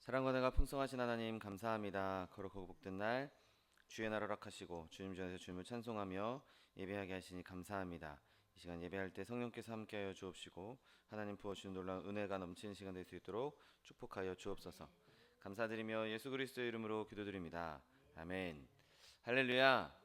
사랑과 내가 풍성하신 하나님 감사합니다. 거룩하고 복된 날 주의 날 허락하시고 주님 전에서 주님을 찬송하며 예배하게 하시니 감사합니다. 이 시간 예배할 때 성령께서 함께하여 주옵시고 하나님 부어주신 놀라운 은혜가 넘치는 시간 될 수 있도록 축복하여 주옵소서. 감사드리며 예수 그리스도의 이름으로 기도드립니다. 아멘. 할렐루야.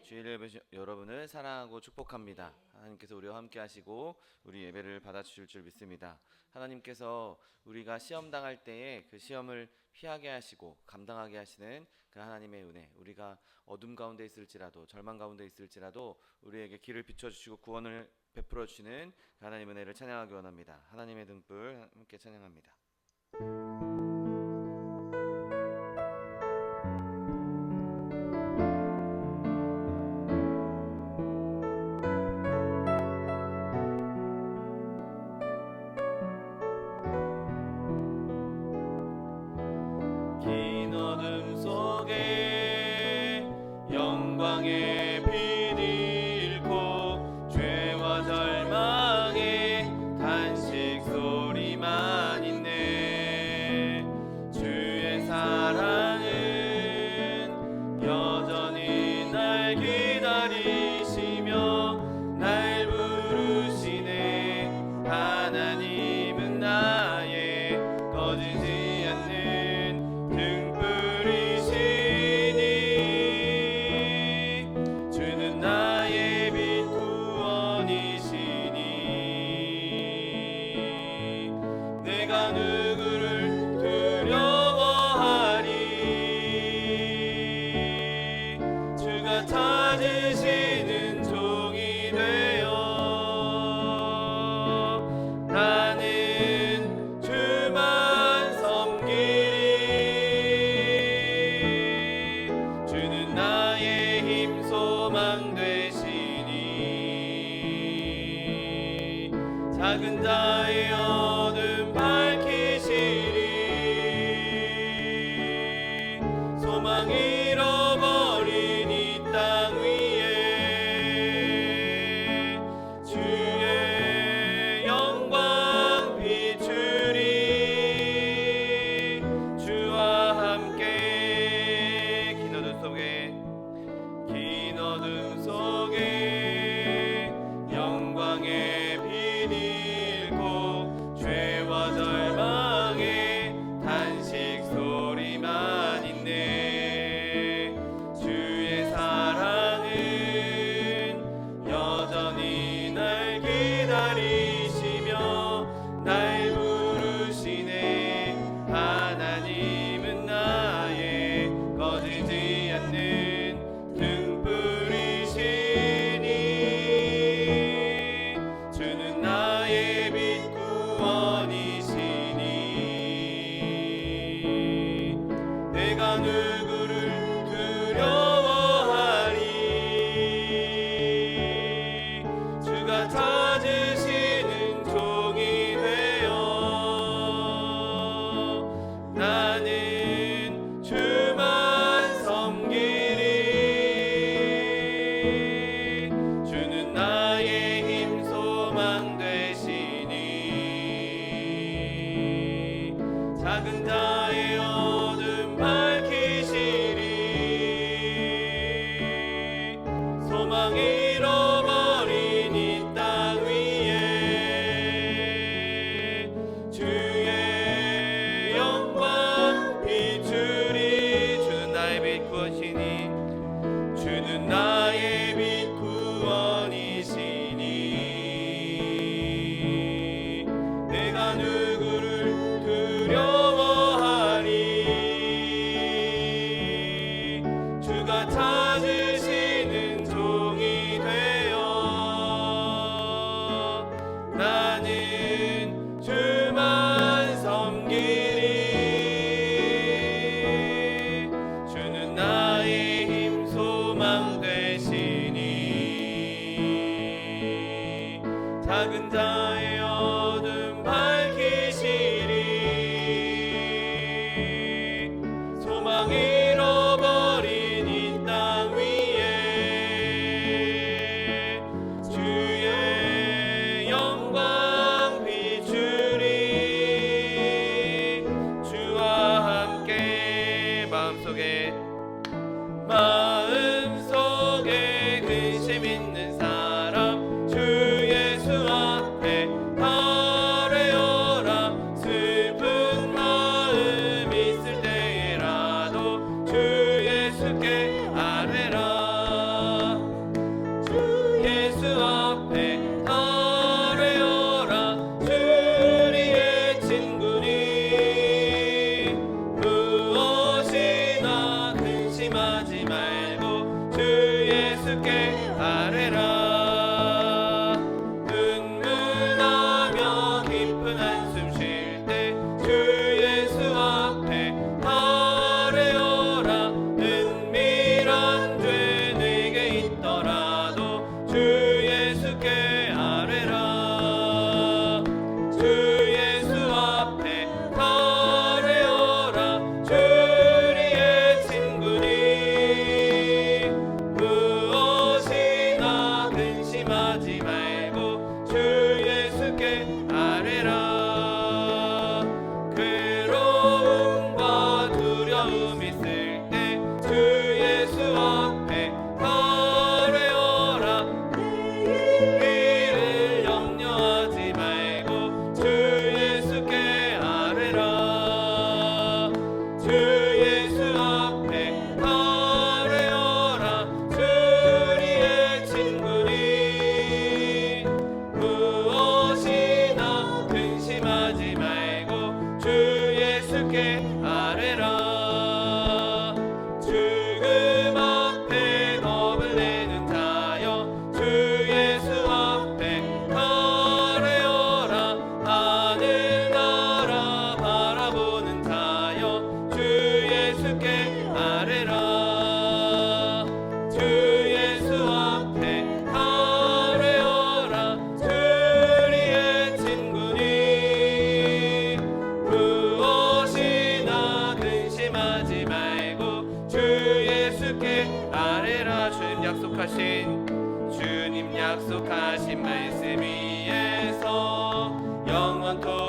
주일 여러분을 사랑하고 축복합니다. 하나님께서 우리와 함께 하시고 우리 예배를 받아주실 줄 믿습니다. 하나님께서 우리가 시험 당할 때에 그 시험을 피하게 하시고 감당하게 하시는 그 하나님의 은혜, 우리가 어둠 가운데 있을지라도 절망 가운데 있을지라도 우리에게 길을 비춰주시고 구원을 베풀어 주시는 그 하나님의 은혜를 찬양하기 원합니다. 하나님의 등불 함께 찬양합니다. 긴 어둠 속에 영광의 빛 잃고 죄와 절망의 탄식 소리만 있네. 주의 사랑은 여전히 날 기다리시며 날 부르시네. 하나님은 나의 꺼지지 않는 주는 나의 빛 구원이시니 내가 누구를 두려워하리. 주가 찾으시는 종이 되어 나는 주만 섬기리. 주는 나의 힘 소망 되시니 작은 자의 어둠 밝히시리. 소망 잃어버린 이 땅 위에 주의 영광 비추리. 주와 함께 긴 어둠 속에 영광의 빛 잃고 죄와 절망의 탄식 소리만 있네. 주의 사랑은 여전히 날 기다리시며 날 부르시네. 하나님은 나의 꺼지지 않는 등불이시니 주는 나의 빛 구원이시니 내가 누구를 두려워하리. 주가 찾으시는 종이 되어 나는 주만 섬기리. 주는 나의 힘 소망 되시니 작은 자의 어둠 밝히시리. 소망 잃어버린 이 땅 위에 주의 영광 비추리. 주는 나의 빛 구원이시니 주는 나의 빛 구원이시니 내가 누구를 두려워하리.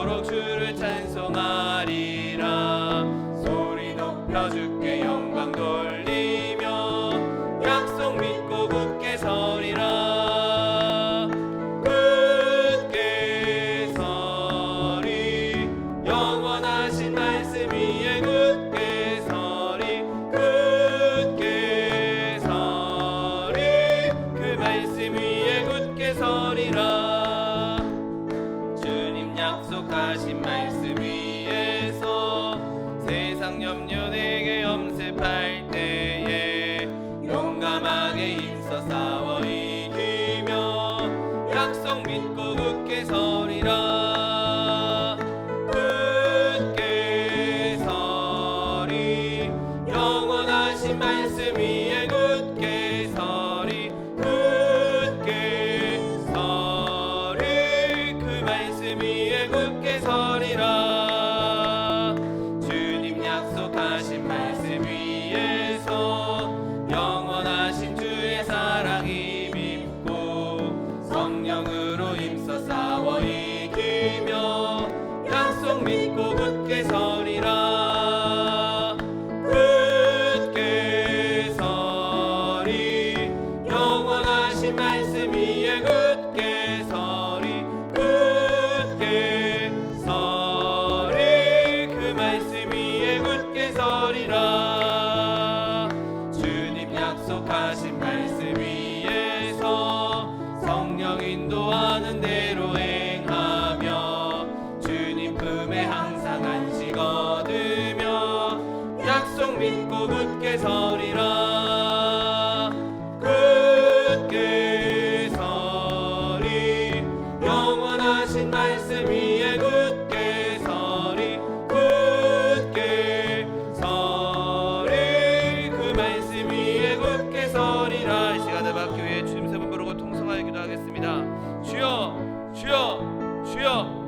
영원토록 주를 찬송하리라. 소리 높여 주께 영광 돌리며 약속 믿고 굳게 서리라. 굳게 서리 영원하신 말씀 위에 굳게 서리. 굳게 서리 그 말씀 위에 굳게 서리라. 주님 약속하신 말씀 위에서 세상 염려 내게 염습할 때에 용감하게 힘써 싸워 이기며 약속 믿고 굳게 서리라. 굳게 서리 영원하신 말씀 위에 굳게 서리. 굳게 서리 그 말씀 위에 굳게 서리라. 주님 약속하신 말씀 위에서 영원하신 주의 사랑이 믿고 성령으로 힘써 싸워 이기며 약속 믿고 굳게 서리라. 굳게 서리 영원하신 말씀 위에 굳게 서리. 굳게 서리 그 말씀 위에 굳게 서리라. 주님 약속하신 말씀 위에서 성령 인도하는 대로 행하며 주님 품에 항상 안식 얻으며 약속 믿고 굳게 서리라. 굳게 서리 영원하신 말씀 위에 굳게 서리. 굳게 서리 그 말씀 위에 굳게 서리라. 이 시간에 받기 위해 주님 세 번 부르고 통성하여 기도하겠습니다. 주여 주여 주여.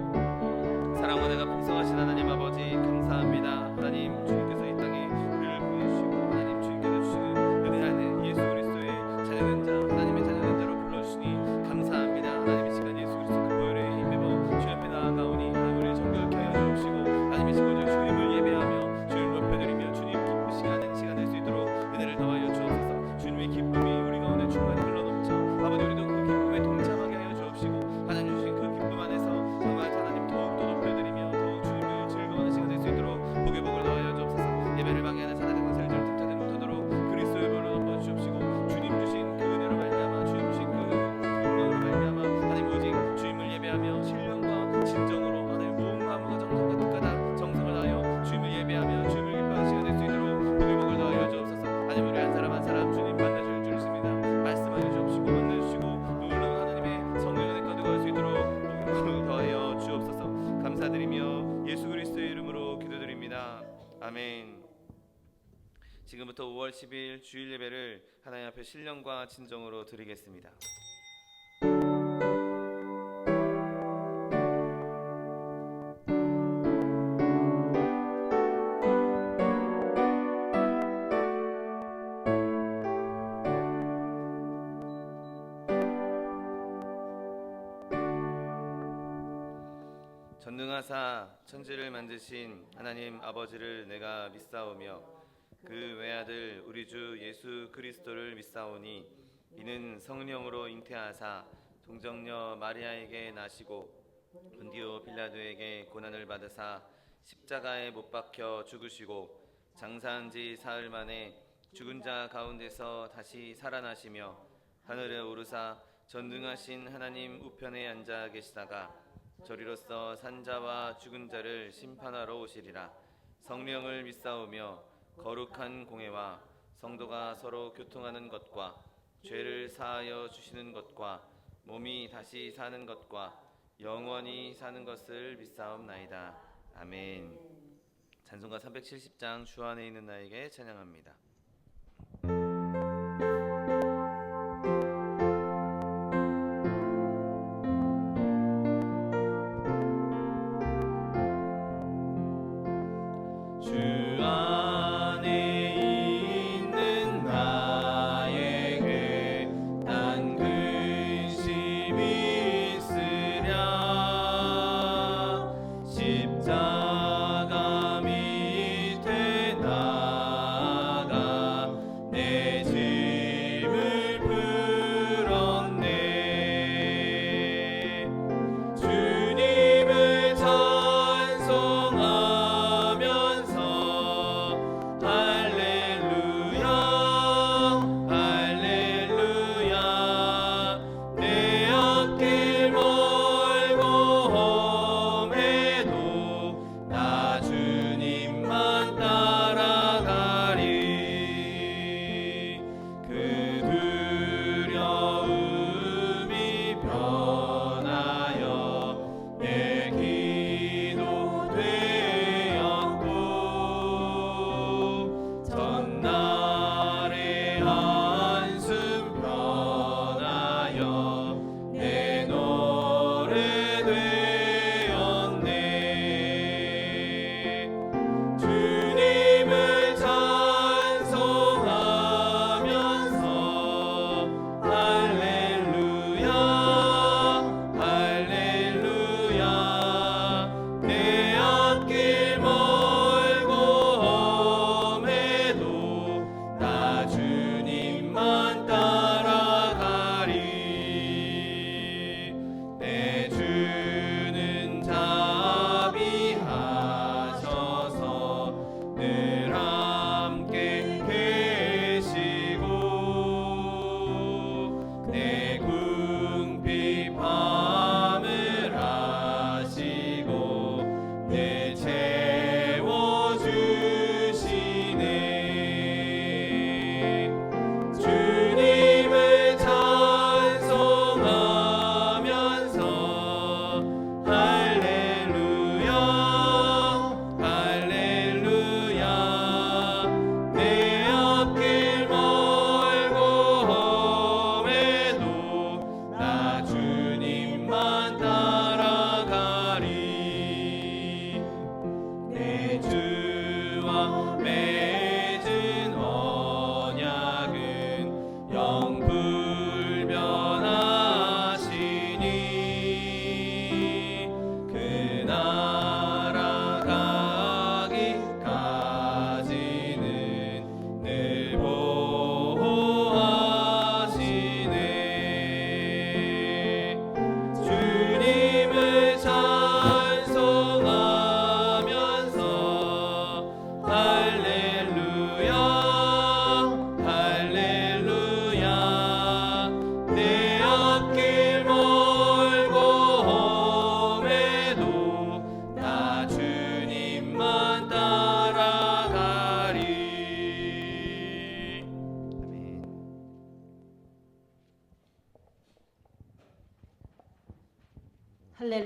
사랑과 내가 풍성하신 하나님 아버지 감사합니다. 하나님 주님께서 이 땅에 우리를 보내주시고 하나님 주님께서 주시는 은혜 안에 예수 그리스도의 자녀된 자 하나님의 자녀된 자로 불러주시니 감사합니다. 하나님 이 시간 예수 그리스도 그 보혈의 힘입어 주 앞에 나아가오니 하나님 우리를 정결케 하여 주옵시고 하나님 이 시간 주님을 예배하며 주님을 높여드리며 주님 기쁘시게 하는 시간 될 수 있도록 은혜를 더하여 주옵소서. 주님의 기쁨이 우리 가운데 충만히 흘러넘쳐 아버지 우리도 그 기쁨에 동참하게 하여 주옵시고 하나님 주신 그 기쁨 안에서 정말 하나님 더욱더 높여드리며 더욱 주님을 즐거워하는 시간 될 수 있도록 복의 복을 더하여 주옵소서. 예배를 방해하는 사단의 권세를 틈타지 못하도록 그리스도의 보혈로 덮어주시옵시고 주님 주신 그 은혜로 말미암아 주님 주신 그 영광으로 말미암아 하나님 오직 주님을 예배하며 신령과 진정으로 하나님 모든 마음과 정성과 뜻과 정성을 다하여 주님을 예배하며 주님을 기뻐하는 시간 될 수 있도록 복의 복을 더하여 주옵소서. 하나님 우리 한 사람 한 사람 주님 만나줄 줄 믿습니다. 말씀하여 주옵시고 만나주시고 놀라운 하나님의 성령의 거두어 수 있도록 복의 복을 더하여 주옵소서. 감사드리며 예수 그리스도의 이름으로 기도드립니다. 아멘. 지금부터 5월 10일 주일 예배를 하나님 앞에 신령과 진정으로 드리겠습니다. 전능하사 천지를 만드신 하나님 아버지를 내가 믿사오며 그 외아들 우리 주 예수 그리스도를 믿사오니 이는 성령으로 잉태하사 동정녀 마리아에게 나시고 본디오 빌라도에게 고난을 받으사 십자가에 못 박혀 죽으시고 장사한 지 사흘 만에 죽은 자 가운데서 다시 살아나시며 하늘에 오르사 전능하신 하나님 우편에 앉아 계시다가 저리로서 산자와 죽은 자를 심판하러 오시리라. 성령을 믿사오며 거룩한 공회와 성도가 서로 교통하는 것과 죄를 사하여 주시는 것과 몸이 다시 사는 것과 영원히 사는 것을 믿사옵나이다. 아멘. 찬송가 370장 주 안에 있는 나에게 찬양합니다.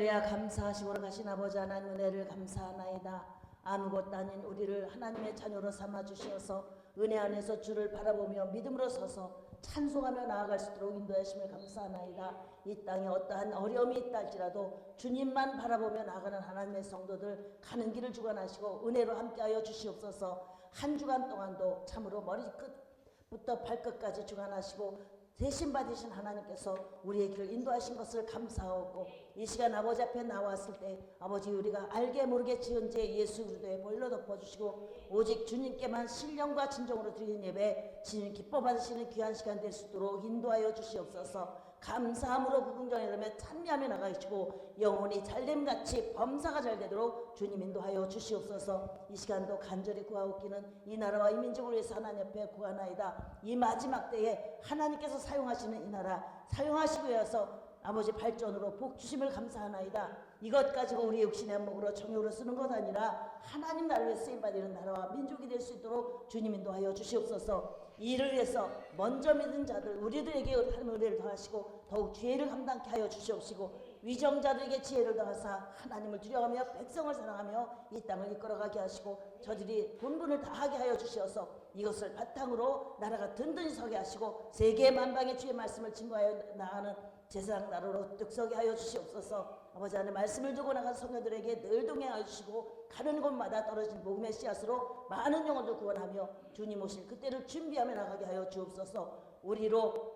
할렐루야. 감사하시고 가신 아버지 하나님 은혜를 감사하나이다. 아무것도 아닌 우리를 하나님의 자녀로 삼아 주시어서 은혜 안에서 주를 바라보며 믿음으로 서서 찬송하며 나아갈 수 있도록 인도하심을 감사하나이다. 이 땅에 어떠한 어려움이 있다 할지라도 주님만 바라보며 나아가는 하나님의 성도들 가는 길을 주관하시고 은혜로 함께하여 주시옵소서. 한 주간 동안도 참으로 머리끝부터 발끝까지 주관하시고 대신 받으신 하나님께서 우리의 길을 인도하신 것을 감사하고 이 시간 아버지 앞에 나왔을 때 아버지 우리가 알게 모르게 지은 죄 예수 그리스도의 보혈로 덮어주시고 오직 주님께만 신령과 진정으로 드리는 예배 주님 기뻐 받으시는 귀한 시간 될 수 있도록 인도하여 주시옵소서. 감사함으로 그 궁정에 이르며 찬미하며 나가시고 영혼이 잘됨같이 범사가 잘 되도록 주님 인도하여 주시옵소서. 이 시간도 간절히 구하옵기는 이 나라와 이 민족을 위해서 하나님 앞에 구하나이다. 이 마지막 때에 하나님께서 사용하시는 이 나라 사용하시기 위해서 아버지 발전으로 복 주심을 감사하나이다. 이것 가지고 우리 육신의 안목으로 정욕으로 쓰는 것 아니라 하나님 나라를 위해 쓰임받는 나라와 민족이 될 수 있도록 주님 인도하여 주시옵소서. 이 일을 위해서 먼저 믿은 자들 우리들에게 하나님의 은혜를 더하시고 더욱 죄를 감당케 하여 주시옵시고 위정자들에게 지혜를 더하사 하나님을 두려워하며 백성을 사랑하며 이 땅을 이끌어가게 하시고 저들이 본분을 다하게 하여 주시어서 이것을 바탕으로 나라가 든든히 서게 하시고 세계 만방의 주의 말씀을 증거하여 나가는 제사장 나라로 득서게 하여 주시옵소서. 아버지 하나님 말씀을 두고 나간 성도들에게 늘 동행하여 주시고 가는 곳마다 떨어진 복음의 씨앗으로 많은 영혼을 구원하며 주님 오실 그때를 준비하며 나가게 하여 주옵소서. 우리로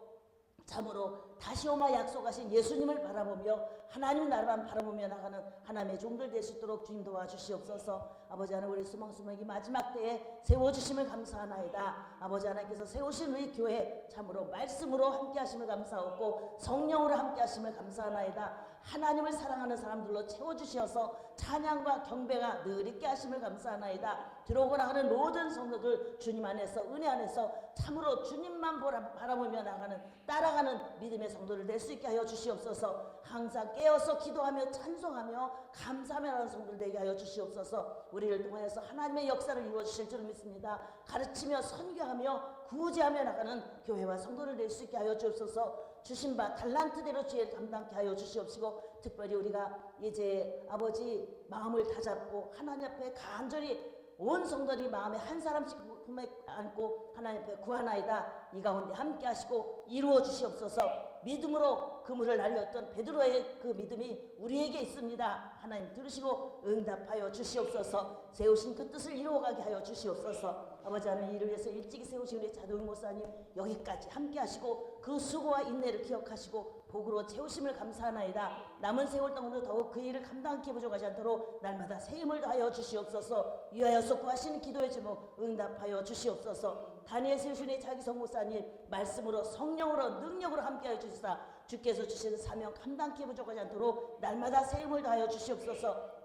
참으로 다시 오마 약속하신 예수님을 바라보며 하나님 나라만 바라보며 나가는 하나님의 종들 될 수 있도록 주님 도와주시옵소서. 아버지 하나님 우리 수멍수멍이 마지막 때에 세워주심을 감사하나이다. 아버지 하나님께서 세우신 우리 교회 참으로 말씀으로 함께 하심을 감사하고 성령으로 함께 하심을 감사하나이다. 하나님을 사랑하는 사람들로 채워주시어서 찬양과 경배가 늘 있게 하심을 감사하나이다. 들어오고 나가는 모든 성도들 주님 안에서 은혜 안에서 참으로 주님만 바라보며 나가는 따라가는 믿음의 성도를 낼 수 있게 하여 주시옵소서. 항상 깨어서 기도하며 찬송하며 감사하며 나가는 성도들 되게 하여 주시옵소서. 우리를 통하여서 하나님의 역사를 이루어 주실 줄 믿습니다. 가르치며 선교하며 구제하며 나가는 교회와 성도를 낼 수 있게 하여 주옵소서. 주신 바 달란트대로 지혜를 감당케 하여 주시옵시고 특별히 우리가 이제 아버지 마음을 다잡고 하나님 앞에 간절히 온 성도들이 마음에 한 사람씩 품에 안고 하나님 앞에 구하나이다. 이 가운데 함께 하시고 이루어 주시옵소서. 믿음으로 그물을 날렸던 베드로의 그 믿음이 우리에게 있습니다. 하나님 들으시고 응답하여 주시옵소서. 세우신 그 뜻을 이루어가게 하여 주시옵소서. 아버지 하나님 이를 위해서 일찍이 세우신 우리 자동인 목사님 여기까지 함께 하시고 그 수고와 인내를 기억하시고 복으로 채우심을 감사하나이다. 남은 세월 동안도 더욱 그 일을 감당케 부족하지 않도록 날마다 새 힘을 다하여 주시옵소서. 위하여서 구하시는 기도의 제목 응답하여 주시옵소서. 다니엘 세우신 자기 성목사님 말씀으로 성령으로 능력으로 함께하여 주시사 주께서 주시는 사명 감당케 부족하지 않도록 날마다 새 힘을 다하여 주시옵소서.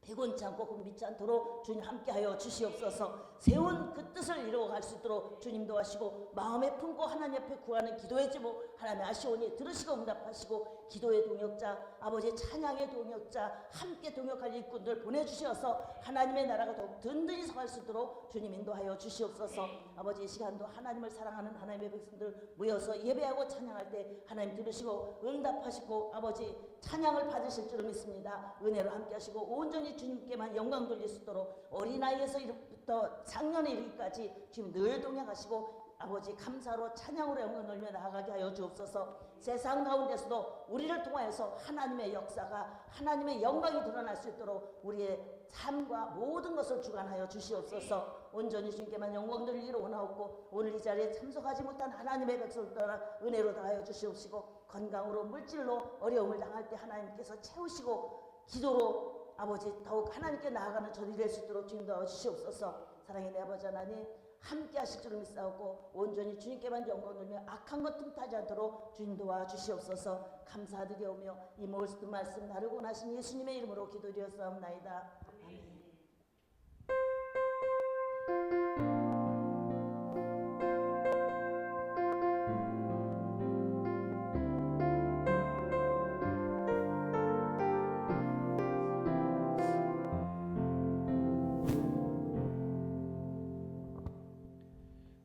배곤치 않고 굶지 않도록 주님 함께하여 주시옵소서. 세운 그 뜻을 이루어갈 수 있도록 주님 도와시고 마음에 품고 하나님 앞에 구하는 기도의 제목 하나님 아시오니 들으시고 응답하시고 기도의 동역자 아버지 찬양의 동역자 함께 동역할 일꾼들 보내주시어서 하나님의 나라가 더욱 든든히 서갈 수 있도록 주님 인도하여 주시옵소서. 아버지 이 시간도 하나님을 사랑하는 하나님의 백성들 모여서 예배하고 찬양할 때 하나님 들으시고 응답하시고 아버지 찬양을 받으실 줄 믿습니다. 은혜로 함께 하시고 온전히 주님께만 영광 돌릴 수 있도록 어린아이에서부터 작년에 이르기까지 주님 늘 동행하시고 아버지 감사로 찬양으로 영광 돌리며 나아가게 하여 주옵소서. 세상 가운데서도 우리를 통하여서 하나님의 역사가 하나님의 영광이 드러날 수 있도록 우리의 삶과 모든 것을 주관하여 주시옵소서. 온전히 주님께만 영광 돌리기를 원하옵고 오늘 이 자리에 참석하지 못한 하나님의 백성을 떠나 은혜로 다하여 주시옵시고 건강으로 물질로 어려움을 당할 때 하나님께서 채우시고 기도로 아버지 더욱 하나님께 나아가는 저리 될 수 있도록 주님 도와주시옵소서. 사랑의 내 아버지 하나님 함께 하실 줄 믿사오고 온전히 주님께만 영광 돌리며 악한 것 틈타지 않도록 주님 도와주시옵소서. 감사드리오며 이 모든 말씀 나르고 나신 예수님의 이름으로 기도드렸사옵나이다. 아멘.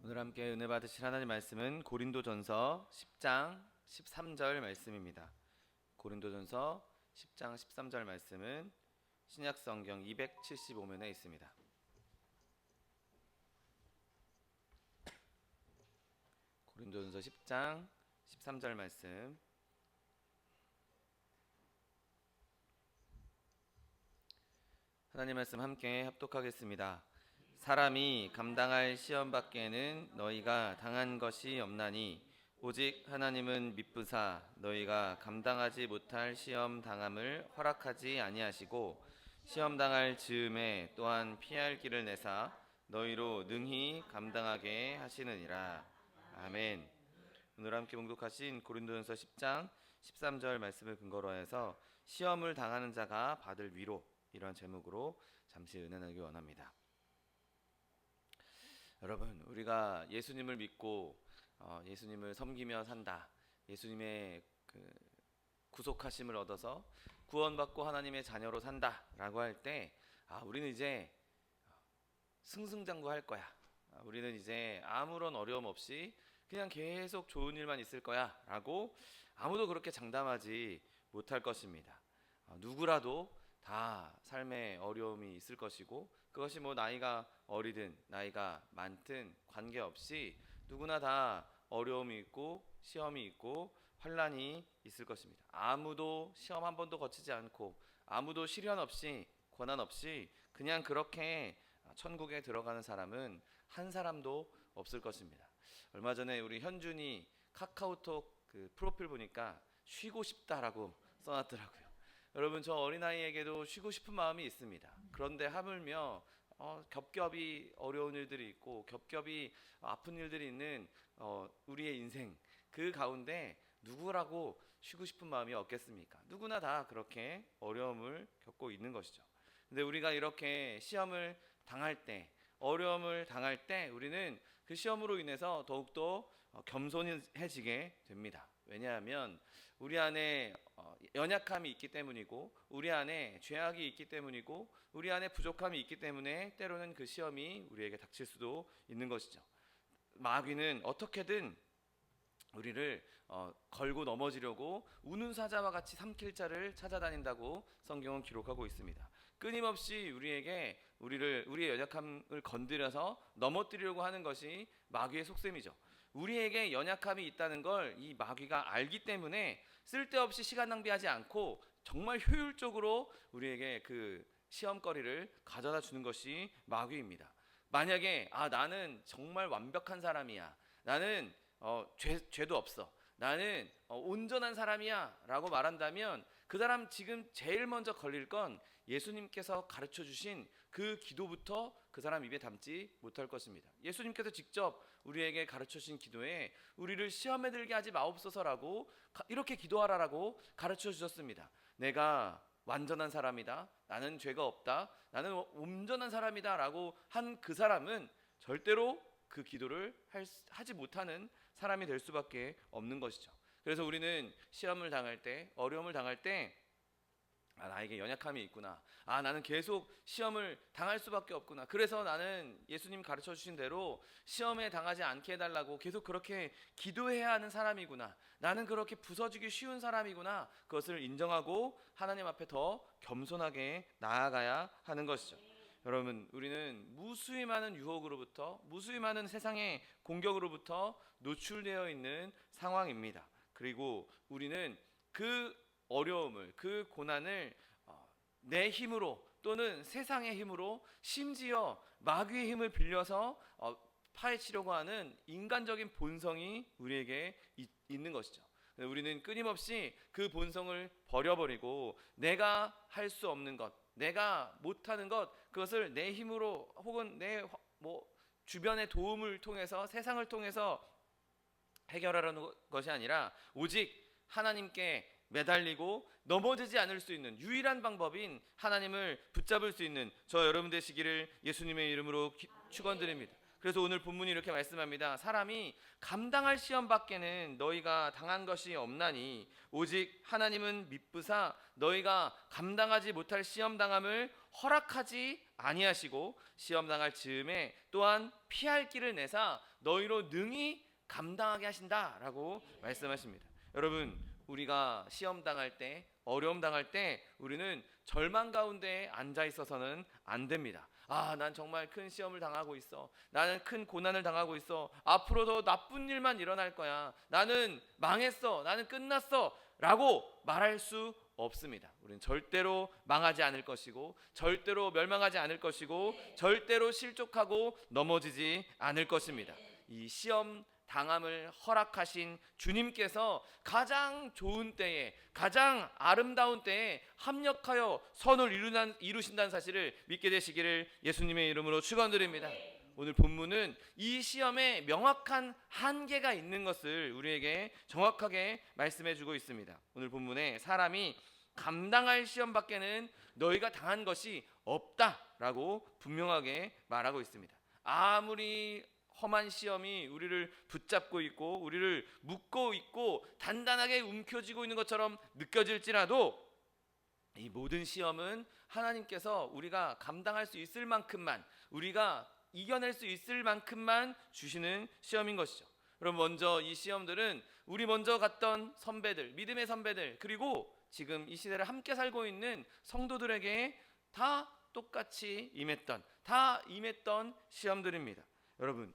오늘 함께 은혜 받으실 하나님 말씀은 고린도전서 10장 13절 말씀입니다. 고린도전서 10장 13절 말씀은 신약성경 275면에 있습니다. 고린도전서 10장 13절 말씀, 하나님 말씀 함께 합독하겠습니다. 사람이 감당할 시험 밖에는 너희가 당한 것이 없나니 오직 하나님은 미쁘사 너희가 감당하지 못할 시험 당함을 허락하지 아니하시고 시험 당할 즈음에 또한 피할 길을 내사 너희로 능히 감당하게 하시느니라. 아멘. 오늘 함께 봉독하신 고린도전서 10장 13절 말씀을 근거로 해서 시험을 당하는 자가 받을 위로, 이런 제목으로 잠시 은혜 나누기 원합니다. 여러분, 우리가 예수님을 믿고 예수님을 섬기며 산다, 예수님의 그 구속하심을 얻어서 구원받고 하나님의 자녀로 산다라고 할 때 우리는 이제 승승장구할 거야, 우리는 이제 아무런 어려움 없이 그냥 계속 좋은 일만 있을 거야 라고 아무도 그렇게 장담하지 못할 것입니다. 누구라도 다 삶에 어려움이 있을 것이고, 그것이 뭐 나이가 어리든 나이가 많든 관계없이 누구나 다 어려움이 있고 시험이 있고 환난이 있을 것입니다. 아무도 시험 한 번도 거치지 않고 아무도 시련 없이 고난 없이 그냥 그렇게 천국에 들어가는 사람은 한 사람도 없을 것입니다. 얼마 전에 우리 현준이 카카오톡 그 프로필 보니까 쉬고 싶다라고 써놨더라고요. 여러분, 저 어린아이에게도 쉬고 싶은 마음이 있습니다. 그런데 하물며 겹겹이 어려운 일들이 있고 겹겹이 아픈 일들이 있는 우리의 인생, 그 가운데 누구라고 쉬고 싶은 마음이 없겠습니까? 누구나 다 그렇게 어려움을 겪고 있는 것이죠. 근데 우리가 이렇게 시험을 당할 때, 어려움을 당할 때 우리는 그 시험으로 인해서 더욱더 겸손해지게 됩니다. 왜냐하면 우리 안에 연약함이 있기 때문이고, 우리 안에 죄악이 있기 때문이고, 우리 안에 부족함이 있기 때문에 때로는 그 시험이 우리에게 닥칠 수도 있는 것이죠. 마귀는 어떻게든 우리를 걸고 넘어지려고 우는 사자와 같이 삼킬 자를 찾아다닌다고 성경은 기록하고 있습니다. 끊임없이 우리의 연약함을 건드려서 넘어뜨리려고 하는 것이 마귀의 속셈이죠. 우리에게 연약함이 있다는 걸 이 마귀가 알기 때문에 쓸데없이 시간 낭비하지 않고 정말 효율적으로 우리에게 그 시험거리를 가져다 주는 것이 마귀입니다. 만약에 나는 정말 완벽한 사람이야, 나는 죄도 없어, 나는 온전한 사람이야 라고 말한다면 그 사람 지금 제일 먼저 걸릴 건 예수님께서 가르쳐 주신 그 기도부터 그 사람 입에 담지 못할 것입니다. 예수님께서 직접 우리에게 가르쳐 주신 기도에 우리를 시험에 들게 하지 마옵소서라고 이렇게 기도하라라고 가르쳐 주셨습니다. 내가 완전한 사람이다, 나는 죄가 없다, 나는 온전한 사람이다 라고 한 그 사람은 절대로 그 기도를 하지 못하는 사람이 될 수밖에 없는 것이죠. 그래서 우리는 시험을 당할 때, 어려움을 당할 때 나에게 연약함이 있구나, 나는 계속 시험을 당할 수밖에 없구나, 그래서 나는 예수님 가르쳐 주신 대로 시험에 당하지 않게 해달라고 계속 그렇게 기도해야 하는 사람이구나, 나는 그렇게 부서지기 쉬운 사람이구나, 그것을 인정하고 하나님 앞에 더 겸손하게 나아가야 하는 것이죠. 여러분, 우리는 무수히 많은 유혹으로부터, 무수히 많은 세상의 공격으로부터 노출되어 있는 상황입니다. 그리고 우리는 그 어려움을, 그 고난을 내 힘으로 또는 세상의 힘으로, 심지어 마귀의 힘을 빌려서 파헤치려고 하는 인간적인 본성이 우리에게 있는 것이죠. 우리는 끊임없이 그 본성을 버려버리고 내가 할 수 없는 것, 내가 못하는 것, 그것을 내 힘으로 혹은 내 주변의 도움을 통해서, 세상을 통해서 해결하려는 것이 아니라 오직 하나님께 매달리고 넘어지지 않을 수 있는 유일한 방법인 하나님을 붙잡을 수 있는 저 여러분 되시기를 예수님의 이름으로 축원드립니다. 그래서 오늘 본문이 이렇게 말씀합니다. 사람이 감당할 시험 밖에는 너희가 당한 것이 없나니 오직 하나님은 미쁘사 너희가 감당하지 못할 시험 당함을 허락하지 아니하시고 시험 당할 즈음에 또한 피할 길을 내사 너희로 능히 감당하게 하신다라고 말씀하십니다. 여러분, 우리가 시험 당할 때, 어려움 당할 때 우리는 절망 가운데 앉아 있어서는 안 됩니다. 난 정말 큰 시험을 당하고 있어. 나는 큰 고난을 당하고 있어. 앞으로 더 나쁜 일만 일어날 거야. 나는 망했어. 나는 끝났어. 라고 말할 수 없습니다. 우리는 절대로 망하지 않을 것이고, 절대로 멸망하지 않을 것이고, 절대로 실족하고 넘어지지 않을 것입니다. 이 시험 당함을 허락하신 주님께서 가장 좋은 때에, 가장 아름다운 때에 합력하여 선을 이루신다는 사실을 믿게 되시기를 예수님의 이름으로 축원드립니다. 오늘 본문은 이 시험에 명확한 한계가 있는 것을 우리에게 정확하게 말씀해 주고 있습니다. 오늘 본문에 사람이 감당할 시험밖에는 너희가 당한 것이 없다라고 분명하게 말하고 있습니다. 아무리 험한 시험이 우리를 붙잡고 있고 우리를 묶고 있고 단단하게 움켜쥐고 있는 것처럼 느껴질지라도 이 모든 시험은 하나님께서 우리가 감당할 수 있을 만큼만, 우리가 이겨낼 수 있을 만큼만 주시는 시험인 것이죠. 그럼 먼저 이 시험들은 우리 먼저 갔던 선배들, 믿음의 선배들, 그리고 지금 이 시대를 함께 살고 있는 성도들에게 다 똑같이 임했던 시험들입니다. 여러분,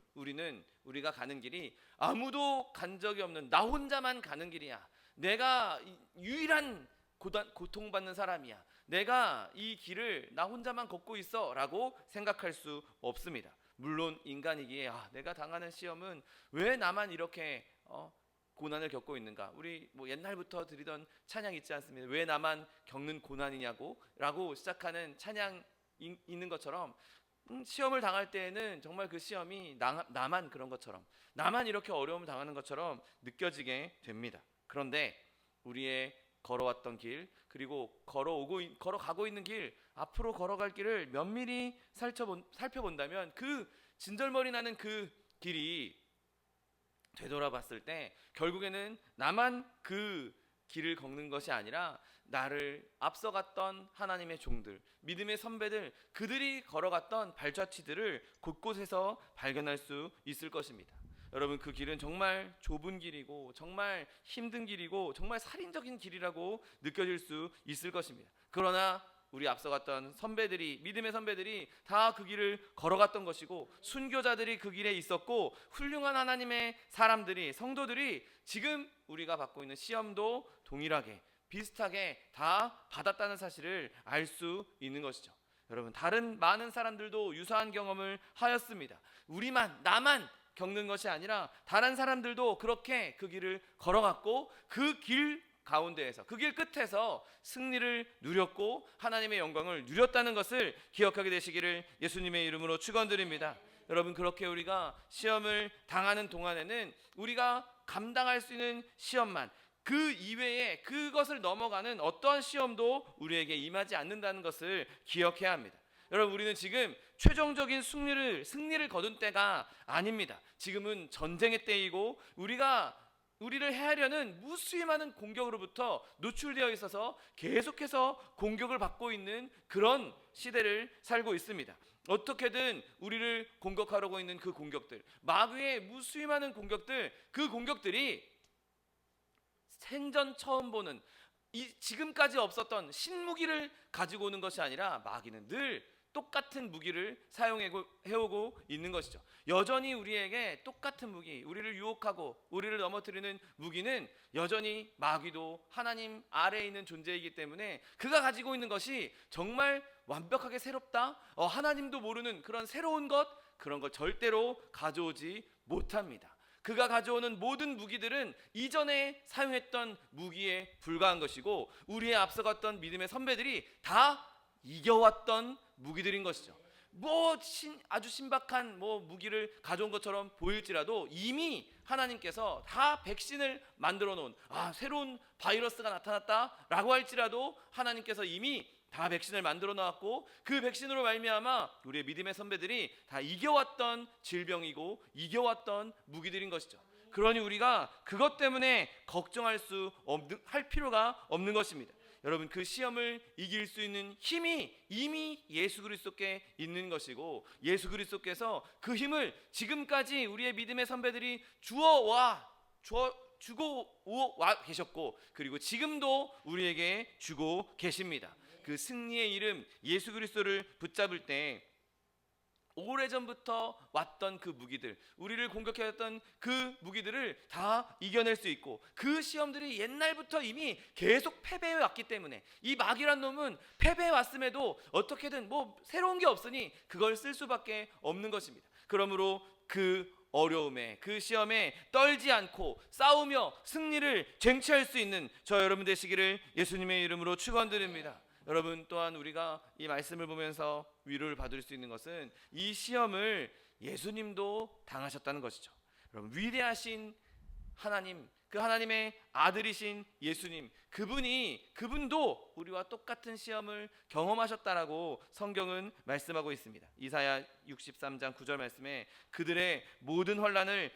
우리가 가는 길이 아무도 간 적이 없는 나 혼자만 가는 길이야. 내가 유일한 고통받는 사람이야. 내가 이 길을 나 혼자만 걷고 있어 라고 생각할 수 없습니다. 물론 인간이기에 내가 당하는 시험은 왜 나만 이렇게 고난을 겪고 있는가. 우리 옛날부터 드리던 찬양 있지 않습니까? 왜 나만 겪는 고난이냐고 라고 시작하는 찬양 있는 것처럼 시험을 당할 때에는 정말 그 시험이 나만 그런 것처럼, 나만 이렇게 어려움을 당하는 것처럼 느껴지게 됩니다. 그런데 우리의 걸어왔던 길, 그리고 걸어가고 있는 길, 앞으로 걸어갈 길을 면밀히 살펴본다면 그 진절머리 나는 그 길이 되돌아봤을 때 결국에는 나만 그 길을 걷는 것이 아니라 나를 앞서갔던 하나님의 종들, 믿음의 선배들, 그들이 걸어갔던 발자취들을 곳곳에서 발견할 수 있을 것입니다. 여러분, 그 길은 정말 좁은 길이고 정말 힘든 길이고 정말 살인적인 길이라고 느껴질 수 있을 것입니다. 그러나 우리 앞서갔던 선배들이, 믿음의 선배들이 다 그 길을 걸어갔던 것이고, 순교자들이 그 길에 있었고, 훌륭한 하나님의 사람들이, 성도들이 지금 우리가 받고 있는 시험도 동일하게 비슷하게 다 받았다는 사실을 알 수 있는 것이죠. 여러분, 다른 많은 사람들도 유사한 경험을 하였습니다. 나만 겪는 것이 아니라 다른 사람들도 그렇게 그 길을 걸어갔고, 그 길 가운데에서, 그 길 끝에서 승리를 누렸고 하나님의 영광을 누렸다는 것을 기억하게 되시기를 예수님의 이름으로 축원드립니다. 여러분, 그렇게 우리가 시험을 당하는 동안에는 우리가 감당할 수 있는 시험만, 그 이외에 그것을 넘어가는 어떠한 시험도 우리에게 임하지 않는다는 것을 기억해야 합니다. 여러분, 우리는 지금 최종적인 승리를 거둔 때가 아닙니다. 지금은 전쟁의 때이고 우리를 해하려는 무수히 많은 공격으로부터 노출되어 있어서 계속해서 공격을 받고 있는 그런 시대를 살고 있습니다. 어떻게든 우리를 공격하려고 있는 그 공격들, 마귀의 무수히 많은 공격들, 그 공격들이 생전 처음 보는 지금까지 없었던 신무기를 가지고 오는 것이 아니라 마귀는 늘 똑같은 무기를 사용해오고 있는 것이죠. 여전히 우리에게 똑같은 무기, 우리를 유혹하고 우리를 넘어뜨리는 무기는 여전히 마귀도 하나님 아래에 있는 존재이기 때문에 그가 가지고 있는 것이 정말 완벽하게 새롭다, 하나님도 모르는 그런 새로운 그런 걸 절대로 가져오지 못합니다. 그가 가져오는 모든 무기들은 이전에 사용했던 무기에 불과한 것이고, 우리의 앞서갔던 믿음의 선배들이 다 이겨왔던 무기들인 것이죠. 아주 신박한 무기를 가져온 것처럼 보일지라도 이미 하나님께서 다 백신을 만들어 놓은, 새로운 바이러스가 나타났다라고 할지라도 하나님께서 이미 다 백신을 만들어 놓았고, 그 백신으로 말미암아 우리의 믿음의 선배들이 다 이겨왔던 질병이고 이겨왔던 무기들인 것이죠. 그러니 우리가 그것 때문에 걱정할 필요가 없는 것입니다. 여러분, 그 시험을 이길 수 있는 힘이 이미 예수 그리스도께 있는 것이고, 예수 그리스도께서 그 힘을 지금까지 우리의 믿음의 선배들이 주고 와 계셨고 그리고 지금도 우리에게 주고 계십니다. 그 승리의 이름 예수 그리스도를 붙잡을 때 오래전부터 왔던 그 무기들, 우리를 공격해왔던 그 무기들을 다 이겨낼 수 있고, 그 시험들이 옛날부터 이미 계속 패배해 왔기 때문에 이 마귀란 놈은 패배해 왔음에도 어떻게든 뭐 새로운 게 없으니 그걸 쓸 수밖에 없는 것입니다. 그러므로 그 어려움에, 그 시험에 떨지 않고 싸우며 승리를 쟁취할 수 있는 저 여러분 되시기를 예수님의 이름으로 축원드립니다. 여러분, 또한 우리가 이 말씀을 보면서 위로를 받을 수 있는 것은 이 시험을 예수님도 당하셨다는 것이죠. 여러분, 위대하신 하나님, 그 하나님의 아들이신 예수님, 그분도 우리와 똑같은 시험을 경험하셨다라고 성경은 말씀하고 있습니다. 이사야 63장 9절 말씀에 그들의 모든 환난에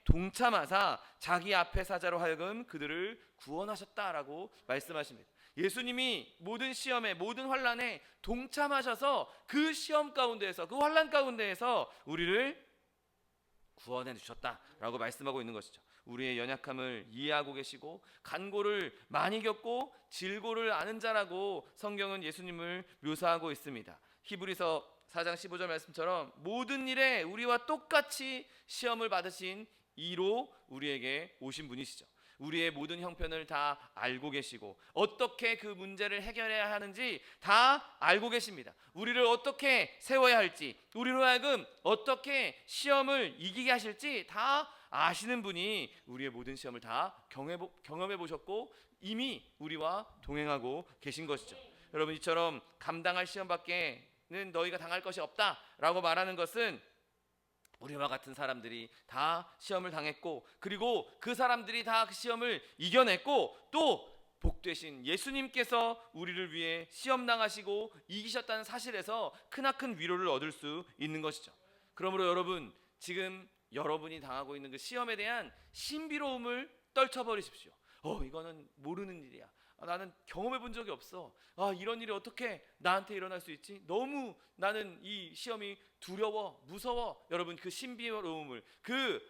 동참하사 자기 앞에 사자로 하여금 그들을 구원하셨다라고 말씀하십니다. 예수님이 모든 시험에, 모든 환난에 동참하셔서 그 시험 가운데에서, 그 환난 가운데에서 우리를 구원해 주셨다라고 말씀하고 있는 것이죠. 우리의 연약함을 이해하고 계시고 간고를 많이 겪고 질고를 아는 자라고 성경은 예수님을 묘사하고 있습니다. 히브리서 4장 15절 말씀처럼 모든 일에 우리와 똑같이 시험을 받으신 이로 우리에게 오신 분이시죠. 우리의 모든 형편을 다 알고 계시고 어떻게 그 문제를 해결해야 하는지 다 알고 계십니다. 우리를 어떻게 세워야 할지, 우리로 하여금 어떻게 시험을 이기게 하실지 다 아시는 분이 우리의 모든 시험을 다 경험해 보셨고 이미 우리와 동행하고 계신 것이죠. 여러분, 이처럼 감당할 시험밖에는 너희가 당할 것이 없다라고 말하는 것은 우리와 같은 사람들이 다 시험을 당했고, 그리고 그 사람들이 다 그 시험을 이겨냈고, 또 복되신 예수님께서 우리를 위해 시험 당하시고 이기셨다는 사실에서 크나큰 위로를 얻을 수 있는 것이죠. 그러므로 여러분, 지금 여러분이 당하고 있는 그 시험에 대한 신비로움을 떨쳐버리십시오. 이거는 모르는 일이야. 나는 경험해 본 적이 없어. 이런 일이 어떻게 나한테 일어날 수 있지? 너무 나는 이 시험이 두려워, 무서워. 여러분, 그 신비로움을, 그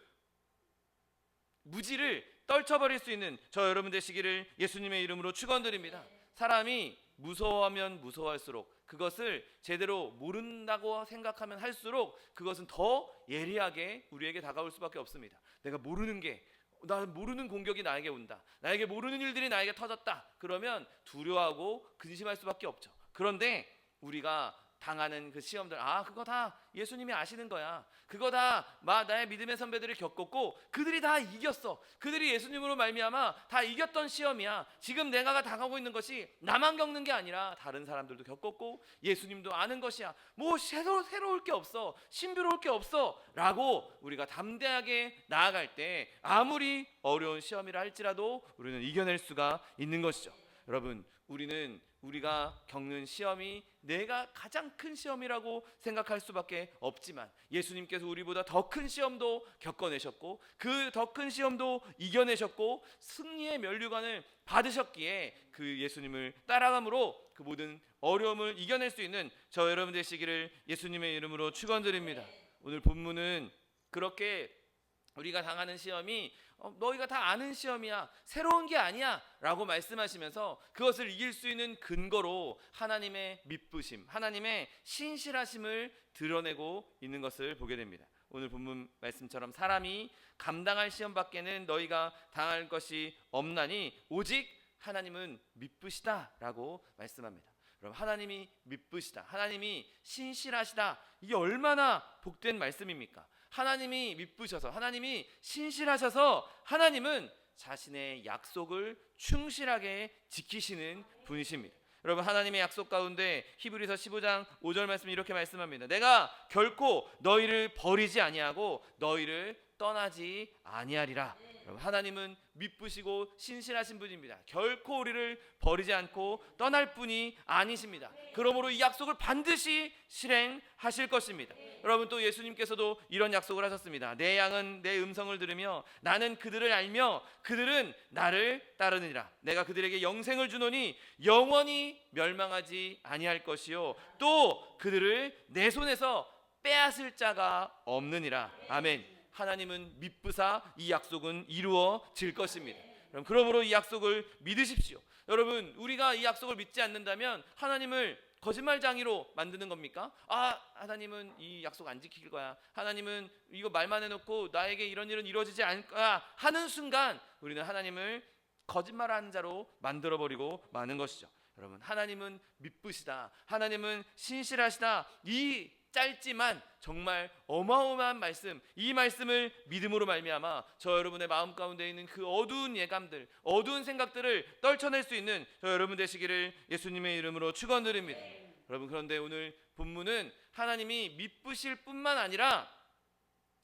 무지를 떨쳐버릴 수 있는 저 여러분 되시기를 예수님의 이름으로 축원드립니다. 사람이 무서워하면 무서워할수록, 그것을 제대로 모른다고 생각하면 할수록 그것은 더 예리하게 우리에게 다가올 수밖에 없습니다. 내가 나는 모르는 공격이 나에게 온다, 나에게 모르는 일들이 나에게 터졌다, 그러면 두려워하고 근심할 수밖에 없죠. 그런데 우리가 당하는 그 시험들, 그거 다 예수님이 아시는 거야. 그거 다 나의 믿음의 선배들이 겪었고 그들이 다 이겼어. 그들이 예수님으로 말미암아 다 이겼던 시험이야. 지금 내가 당하고 있는 것이 나만 겪는 게 아니라 다른 사람들도 겪었고 예수님도 아는 것이야. 뭐 새로울 게 없어, 신비로울 게 없어 라고 우리가 담대하게 나아갈 때 아무리 어려운 시험이라 할지라도 우리는 이겨낼 수가 있는 것이죠. 여러분, 우리가 겪는 시험이 내가 가장 큰 시험이라고 생각할 수밖에 없지만 예수님께서 우리보다 더 큰 시험도 겪어내셨고 그 더 큰 시험도 이겨내셨고 승리의 면류관을 받으셨기에 그 예수님을 따라감으로 그 모든 어려움을 이겨낼 수 있는 저 여러분 되시기를 예수님의 이름으로 축원드립니다. 오늘 본문은 그렇게 우리가 당하는 시험이 너희가 다 아는 시험이야, 새로운 게 아니야 라고 말씀하시면서 그것을 이길 수 있는 근거로 하나님의 미쁘심, 하나님의 신실하심을 드러내고 있는 것을 보게 됩니다. 오늘 본문 말씀처럼 사람이 감당할 시험 밖에는 너희가 당할 것이 없나니 오직 하나님은 미쁘시다 라고 말씀합니다. 여러분, 하나님이 미쁘시다, 하나님이 신실하시다, 이게 얼마나 복된 말씀입니까? 하나님이 미쁘셔서, 하나님이 신실하셔서 하나님은 자신의 약속을 충실하게 지키시는 분이십니다. 여러분, 하나님의 약속 가운데 히브리서 15장 5절 말씀이 이렇게 말씀합니다. 내가 결코 너희를 버리지 아니하고 너희를 떠나지 아니하리라. 여러분, 하나님은 미쁘시고 신실하신 분입니다. 결코 우리를 버리지 않고 떠날 분이 아니십니다. 그러므로 이 약속을 반드시 실행하실 것입니다. 여러분, 또 예수님께서도 이런 약속을 하셨습니다. 내 양은 내 음성을 들으며 나는 그들을 알며 그들은 나를 따르느니라. 내가 그들에게 영생을 주노니 영원히 멸망하지 아니할 것이요 또 그들을 내 손에서 빼앗을 자가 없느니라. 아멘. 하나님은 믿으사 이 약속은 이루어질 것입니다. 그러므로 이 약속을 믿으십시오. 여러분, 우리가 이 약속을 믿지 않는다면 하나님을 거짓말장이로 만드는 겁니까? 하나님은 이 약속 안 지킬 거야. 하나님은 이거 말만 해놓고 나에게 이런 일은 이루어지지 않을 거야 하는 순간 우리는 하나님을 거짓말하는 자로 만들어버리고 마는 것이죠. 여러분, 하나님은 믿으시다. 하나님은 신실하시다. 이 짧지만 정말 어마어마한 말씀, 이 말씀을 믿음으로 말미암아 저 여러분의 마음 가운데 있는 그 어두운 예감들, 어두운 생각들을 떨쳐낼 수 있는 저 여러분 되시기를 예수님의 이름으로 축원드립니다. 여러분, 그런데 오늘 본문은 하나님이 믿으실 뿐만 아니라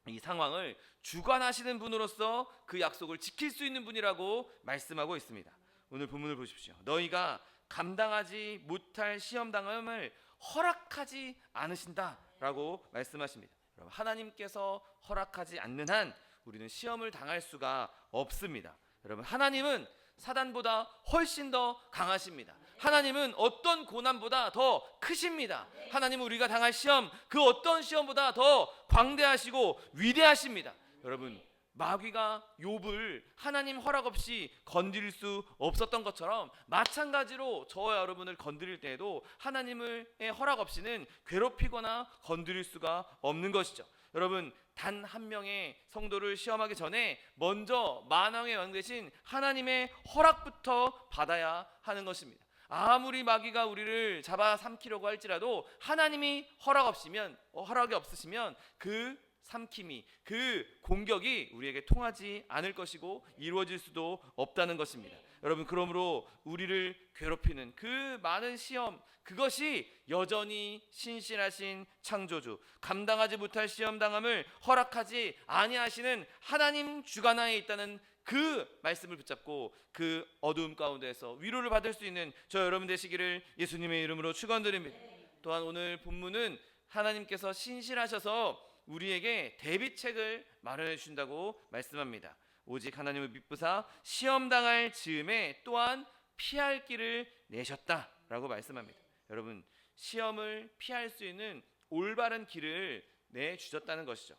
이 상황을 주관하시는 분으로서 그 약속을 지킬 수 있는 분이라고 말씀하고 있습니다. 오늘 본문을 보십시오. 너희가 감당하지 못할 시험 당함을 허락하지 않으신다라고 말씀하십니다. 여러분, 하나님께서 허락하지 않는 한 우리는 시험을 당할 수가 없습니다. 여러분, 하나님은 사단보다 훨씬 더 강하십니다. 하나님은 어떤 고난보다 더 크십니다. 하나님은 우리가 당할 시험, 그 어떤 시험보다 더 광대하시고 위대하십니다. 여러분, 마귀가 욥을 하나님 허락 없이 건드릴 수 없었던 것처럼 마찬가지로 저와 여러분을 건드릴 때에도 하나님의 허락 없이는 괴롭히거나 건드릴 수가 없는 것이죠. 여러분, 단 한 명의 성도를 시험하기 전에 먼저 만왕의 왕 되신 하나님의 허락부터 받아야 하는 것입니다. 아무리 마귀가 우리를 잡아삼키려고 할지라도 하나님이 허락이 없으시면 그 삼킴이, 그 공격이 우리에게 통하지 않을 것이고 이루어질 수도 없다는 것입니다. 여러분, 그러므로 우리를 괴롭히는 그 많은 시험, 그것이 여전히 신실하신 창조주, 감당하지 못할 시험 당함을 허락하지 아니하시는 하나님 주관하에 있다는 그 말씀을 붙잡고 그 어두움 가운데서 위로를 받을 수 있는 저 여러분 되시기를 예수님의 이름으로 축원드립니다. 또한 오늘 본문은 하나님께서 신실하셔서 우리에게 대비책을 마련해 주신다고 말씀합니다. 오직 하나님을 믿으사 시험당할 즈음에 또한 피할 길을 내셨다라고 말씀합니다. 여러분, 시험을 피할 수 있는 올바른 길을 내주셨다는 것이죠.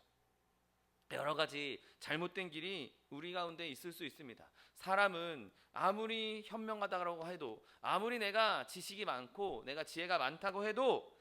여러 가지 잘못된 길이 우리 가운데 있을 수 있습니다. 사람은 아무리 현명하다고 해도, 아무리 내가 지식이 많고 내가 지혜가 많다고 해도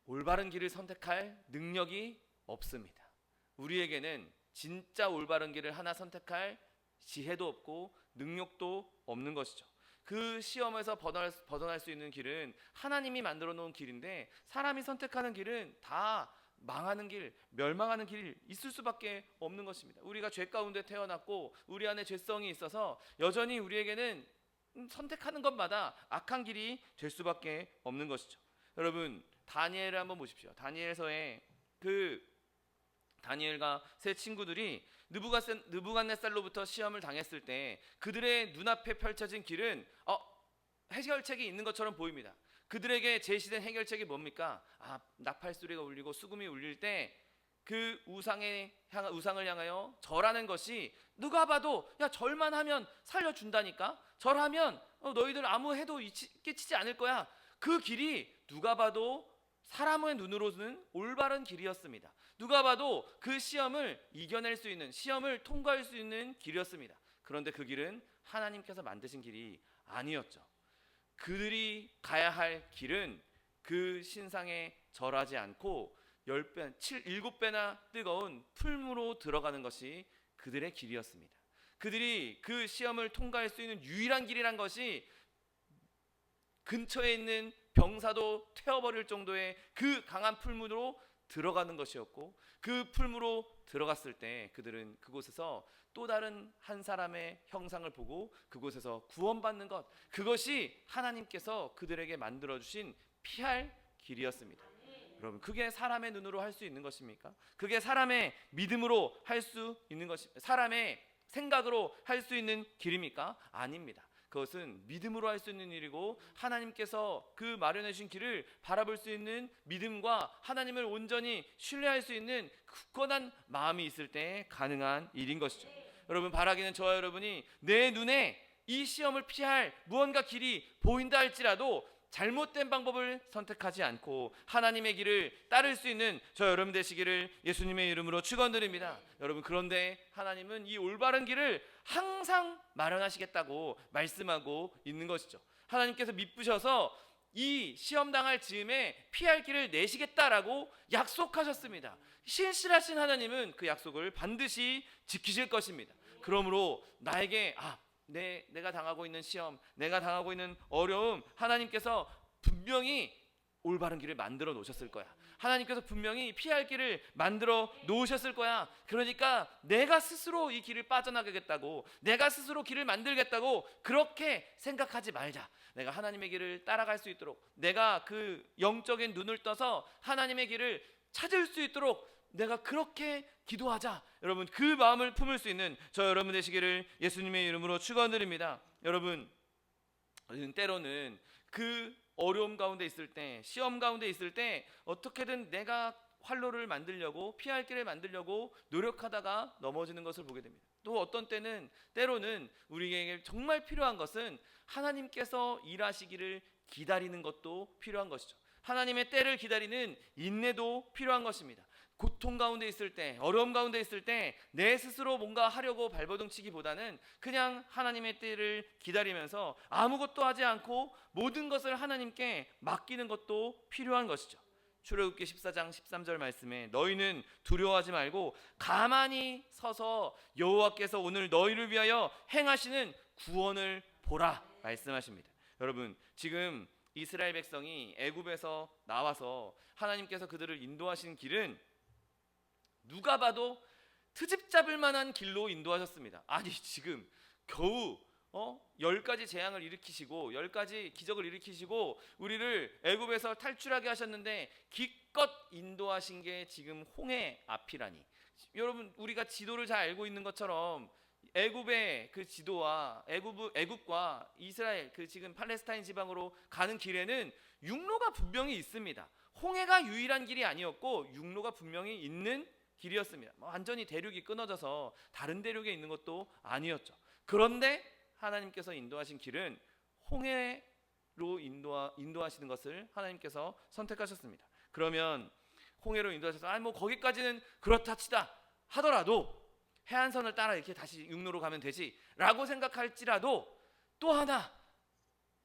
올바른 길을 선택할 능력이 없습니다. 우리에게는 진짜 올바른 길을 하나 선택할 지혜도 없고 능력도 없는 것이죠. 그 시험에서 벗어날 수 있는 길은 하나님이 만들어 놓은 길인데 사람이 선택하는 길은 다 망하는 길, 멸망하는 길이 있을 수밖에 없는 것입니다. 우리가 죄 가운데 태어났고 우리 안에 죄성이 있어서 여전히 우리에게는 선택하는 것마다 악한 길이 될 수밖에 없는 것이죠. 여러분, 다니엘을 한번 보십시오. 다니엘서에 그 다니엘과 세 친구들이 느부갓네살로부터 시험을 당했을 때 그들의 눈앞에 펼쳐진 길은 해결책이 있는 것처럼 보입니다. 그들에게 제시된 해결책이 뭡니까? 나팔소리가 울리고 수금이 울릴 때 그 우상을 향하여 절하는 것이 누가 봐도 야, 절만 하면 살려준다니까, 절하면 너희들 아무 해도 끼치지 않을 거야. 그 길이 누가 봐도 사람의 눈으로는 올바른 길이었습니다. 누가 봐도 그 시험을 이겨낼 수 있는, 시험을 통과할 수 있는 길이었습니다. 그런데 그 길은 하나님께서 만드신 길이 아니었죠. 그들이 가야 할 길은 그 신상에 절하지 않고 10배, 7배나 뜨거운 풀무로 들어가는 것이 그들의 길이었습니다. 그들이 그 시험을 통과할 수 있는 유일한 길이란 것이 근처에 있는 병사도 태워버릴 정도의 그 강한 풀무로 들어가는 것이었고, 그 풀무로 들어갔을 때 그들은 그곳에서 또 다른 한 사람의 형상을 보고 그곳에서 구원받는 것, 그것이 하나님께서 그들에게 만들어주신 피할 길이었습니다. 여러분, 그게 사람의 눈으로 할 수 있는 것입니까? 그게 사람의 믿음으로 할 수 있는 것입니까? 사람의 생각으로 할 수 있는 길입니까? 아닙니다. 그것은 믿음으로 할 수 있는 일이고 하나님께서 그 마련해 주신 길을 바라볼 수 있는 믿음과 하나님을 온전히 신뢰할 수 있는 굳건한 마음이 있을 때 가능한 일인 것이죠. 여러분, 바라기는 저와 여러분이 내 눈에 이 시험을 피할 무언가 길이 보인다 할지라도 잘못된 방법을 선택하지 않고 하나님의 길을 따를 수 있는 저 여러분 되시기를 예수님의 이름으로 축원드립니다. 여러분, 그런데 하나님은 이 올바른 길을 항상 마련하시겠다고 말씀하고 있는 것이죠. 하나님께서 미쁘셔서 이 시험 당할 즈음에 피할 길을 내시겠다라고 약속하셨습니다. 신실하신 하나님은 그 약속을 반드시 지키실 것입니다. 그러므로 나에게 내가 당하고 있는 시험, 내가 당하고 있는 어려움, 하나님께서 분명히 올바른 길을 만들어 놓으셨을 거야. 하나님께서 분명히 피할 길을 만들어 놓으셨을 거야. 그러니까 내가 스스로 이 길을 빠져나가겠다고, 내가 스스로 길을 만들겠다고 그렇게 생각하지 말자. 내가 하나님의 길을 따라갈 수 있도록, 내가 그 영적인 눈을 떠서 하나님의 길을 찾을 수 있도록 내가 그렇게 기도하자. 여러분, 그 마음을 품을 수 있는 저 여러분 되시기를 예수님의 이름으로 축원드립니다. 여러분, 때로는 그 어려움 가운데 있을 때, 시험 가운데 있을 때 어떻게든 내가 활로를 만들려고, 피할 길을 만들려고 노력하다가 넘어지는 것을 보게 됩니다. 또 어떤 때로는 우리에게 정말 필요한 것은 하나님께서 일하시기를 기다리는 것도 필요한 것이죠. 하나님의 때를 기다리는 인내도 필요한 것입니다. 고통 가운데 있을 때, 어려움 가운데 있을 때 내 스스로 뭔가 하려고 발버둥치기보다는 그냥 하나님의 때를 기다리면서 아무것도 하지 않고 모든 것을 하나님께 맡기는 것도 필요한 것이죠. 출애굽기 14장 13절 말씀에 너희는 두려워하지 말고 가만히 서서 여호와께서 오늘 너희를 위하여 행하시는 구원을 보라 말씀하십니다. 여러분, 지금 이스라엘 백성이 애굽에서 나와서 하나님께서 그들을 인도하신 길은 누가 봐도 트집 잡을 만한 길로 인도하셨습니다. 아니, 지금 겨우 10가지 재앙을 일으키시고 10가지 기적을 일으키시고 우리를 애굽에서 탈출하게 하셨는데 기껏 인도하신 게 지금 홍해 앞이라니. 여러분, 우리가 지도를 잘 알고 있는 것처럼 애굽의 그 지도와 애굽과 이스라엘, 그 지금 팔레스타인 지방으로 가는 길에는 육로가 분명히 있습니다. 홍해가 유일한 길이 아니었고 육로가 분명히 있는 길이었습니다. 완전히 대륙이 끊어져서 다른 대륙에 있는 것도 아니었죠. 그런데 하나님께서 인도하신 길은 홍해로 인도하시는 것을 하나님께서 선택하셨습니다. 그러면 홍해로 인도하셔서 거기까지는 그렇다 치다 하더라도 해안선을 따라 이렇게 다시 육로로 가면 되지 라고 생각할지라도 또 하나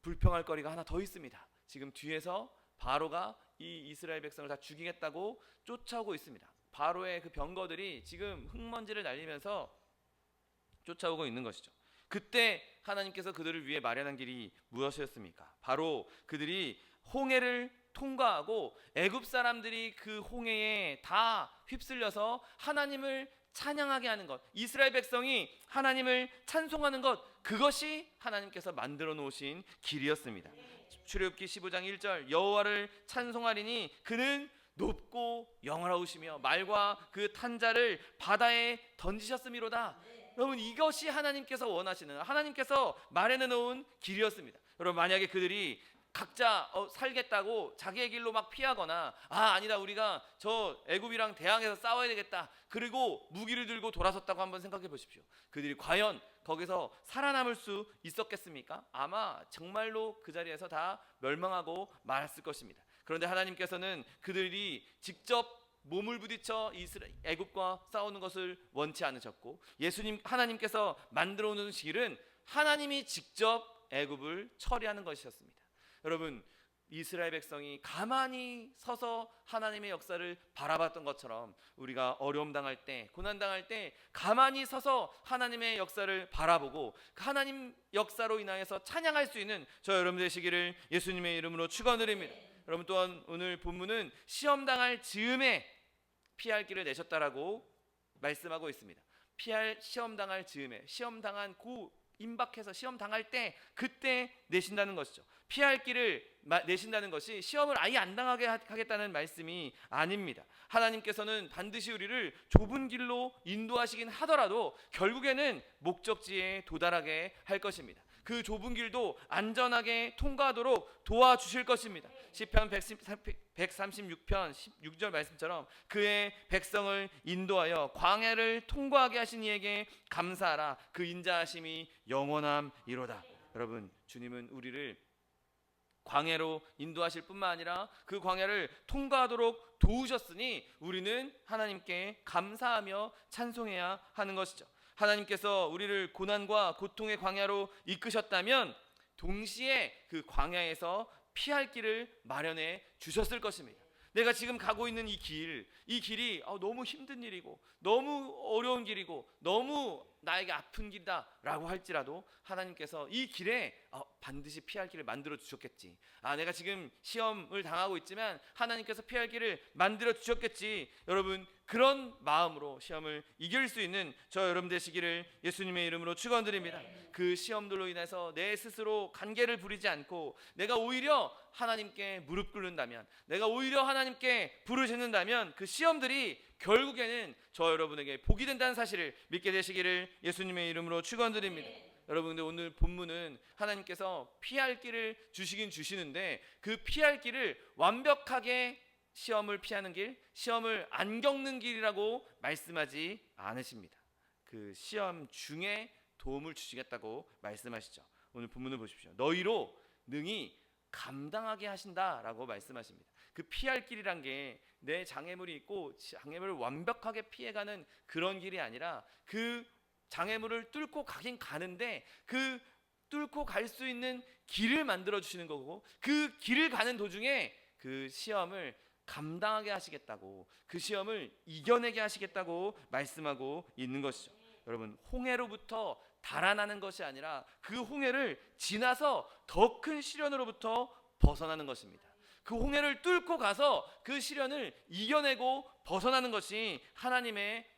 불평할 거리가 하나 더 있습니다. 지금 뒤에서 바로가 이 이스라엘 백성을 다 죽이겠다고 쫓아오고 있습니다. 바로의 그 병거들이 지금 흙먼지를 날리면서 쫓아오고 있는 것이죠. 그때 하나님께서 그들을 위해 마련한 길이 무엇이었습니까? 바로 그들이 홍해를 통과하고 애굽 사람들이 그 홍해에 다 휩쓸려서 하나님을 찬양하게 하는 것, 이스라엘 백성이 하나님을 찬송하는 것, 그것이 하나님께서 만들어 놓으신 길이었습니다. 출애굽기 15장 1절 여호와를 찬송하리니 그는 높고 영화로우시며 말과 그 탄자를 바다에 던지셨음이로다. 여러분, 이것이 하나님께서 원하시는, 하나님께서 마련해 놓은 길이었습니다. 여러분, 만약에 그들이 각자 살겠다고 자기의 길로 막 피하거나 아니다, 우리가 저 애굽이랑 대항해서 싸워야 되겠다, 그리고 무기를 들고 돌아섰다고 한번 생각해 보십시오. 그들이 과연 거기서 살아남을 수 있었겠습니까? 아마 정말로 그 자리에서 다 멸망하고 말았을 것입니다. 그런데 하나님께서는 그들이 직접 몸을 부딪혀 애굽과 싸우는 것을 원치 않으셨고, 하나님께서 만들어 놓은 길은 하나님이 직접 애굽을 처리하는 것이었습니다. 여러분, 이스라엘 백성이 가만히 서서 하나님의 역사를 바라봤던 것처럼 우리가 어려움 당할 때, 고난 당할 때 가만히 서서 하나님의 역사를 바라보고 하나님 역사로 인하여서 찬양할 수 있는 저 여러분 되시기를 예수님의 이름으로 축원드립니다. 여러분, 또한 오늘 본문은 시험 당할 즈음에 피할 길을 내셨다라고 말씀하고 있습니다. 시험 당할 즈음에, 시험 당한 임박해서 시험 당할 때 그때 내신다는 것이죠. 피할 길을 내신다는 것이 시험을 아예 안 당하게 하겠다는 말씀이 아닙니다. 하나님께서는 반드시 우리를 좁은 길로 인도하시긴 하더라도 결국에는 목적지에 도달하게 할 것입니다. 그 좁은 길도 안전하게 통과하도록 도와주실 것입니다. 시편 136편 16절 말씀처럼 그의 백성을 인도하여 광야를 통과하게 하신 이에게 감사하라. 그 인자하심이 영원함이로다. 여러분, 주님은 우리를 광야로 인도하실 뿐만 아니라 그 광야를 통과하도록 도우셨으니 우리는 하나님께 감사하며 찬송해야 하는 것이죠. 하나님께서 우리를 고난과 고통의 광야로 이끄셨다면 동시에 그 광야에서 피할 길을 마련해 주셨을 것입니다. 내가 지금 가고 있는 이 길이 너무 힘든 일이고 너무 어려운 길이고 너무 나에게 아픈 길이다 라고 할지라도 하나님께서 이 길에 반드시 피할 길을 만들어 주셨겠지. 내가 지금 시험을 당하고 있지만 하나님께서 피할 길을 만들어 주셨겠지. 여러분, 그런 마음으로 시험을 이길 수 있는 저 여러분 되시기를 예수님의 이름으로 축원드립니다. 그 시험들로 인해서 내 스스로 간계를 부리지 않고 내가 오히려 하나님께 무릎 꿇는다면, 내가 오히려 하나님께 부르짖는다면 그 시험들이 결국에는 저 여러분에게 복이 된다는 사실을 믿게 되시기를 예수님의 이름으로 축원드립니다. 여러분, 근데 오늘 본문은 하나님께서 피할 길을 주시긴 주시는데 그 피할 길을 완벽하게 시험을 피하는 길, 시험을 안 겪는 길이라고 말씀하지 않으십니다. 그 시험 중에 도움을 주시겠다고 말씀하시죠. 오늘 본문을 보십시오. 너희로 능히 감당하게 하신다라고 말씀하십니다. 그 피할 길이란 게 내 장애물이 있고 장애물을 완벽하게 피해가는 그런 길이 아니라 그 장애물을 뚫고 가긴 가는데 그 뚫고 갈 수 있는 길을 만들어 주시는 거고, 그 길을 가는 도중에 그 시험을 감당하게 하시겠다고, 그 시험을 이겨내게 하시겠다고 말씀하고 있는 것이죠. 여러분, 홍해로부터 달아나는 것이 아니라 그 홍해를 지나서 더 큰 시련으로부터 벗어나는 것입니다. 그 홍해를 뚫고 가서 그 시련을 이겨내고 벗어나는 것이 하나님의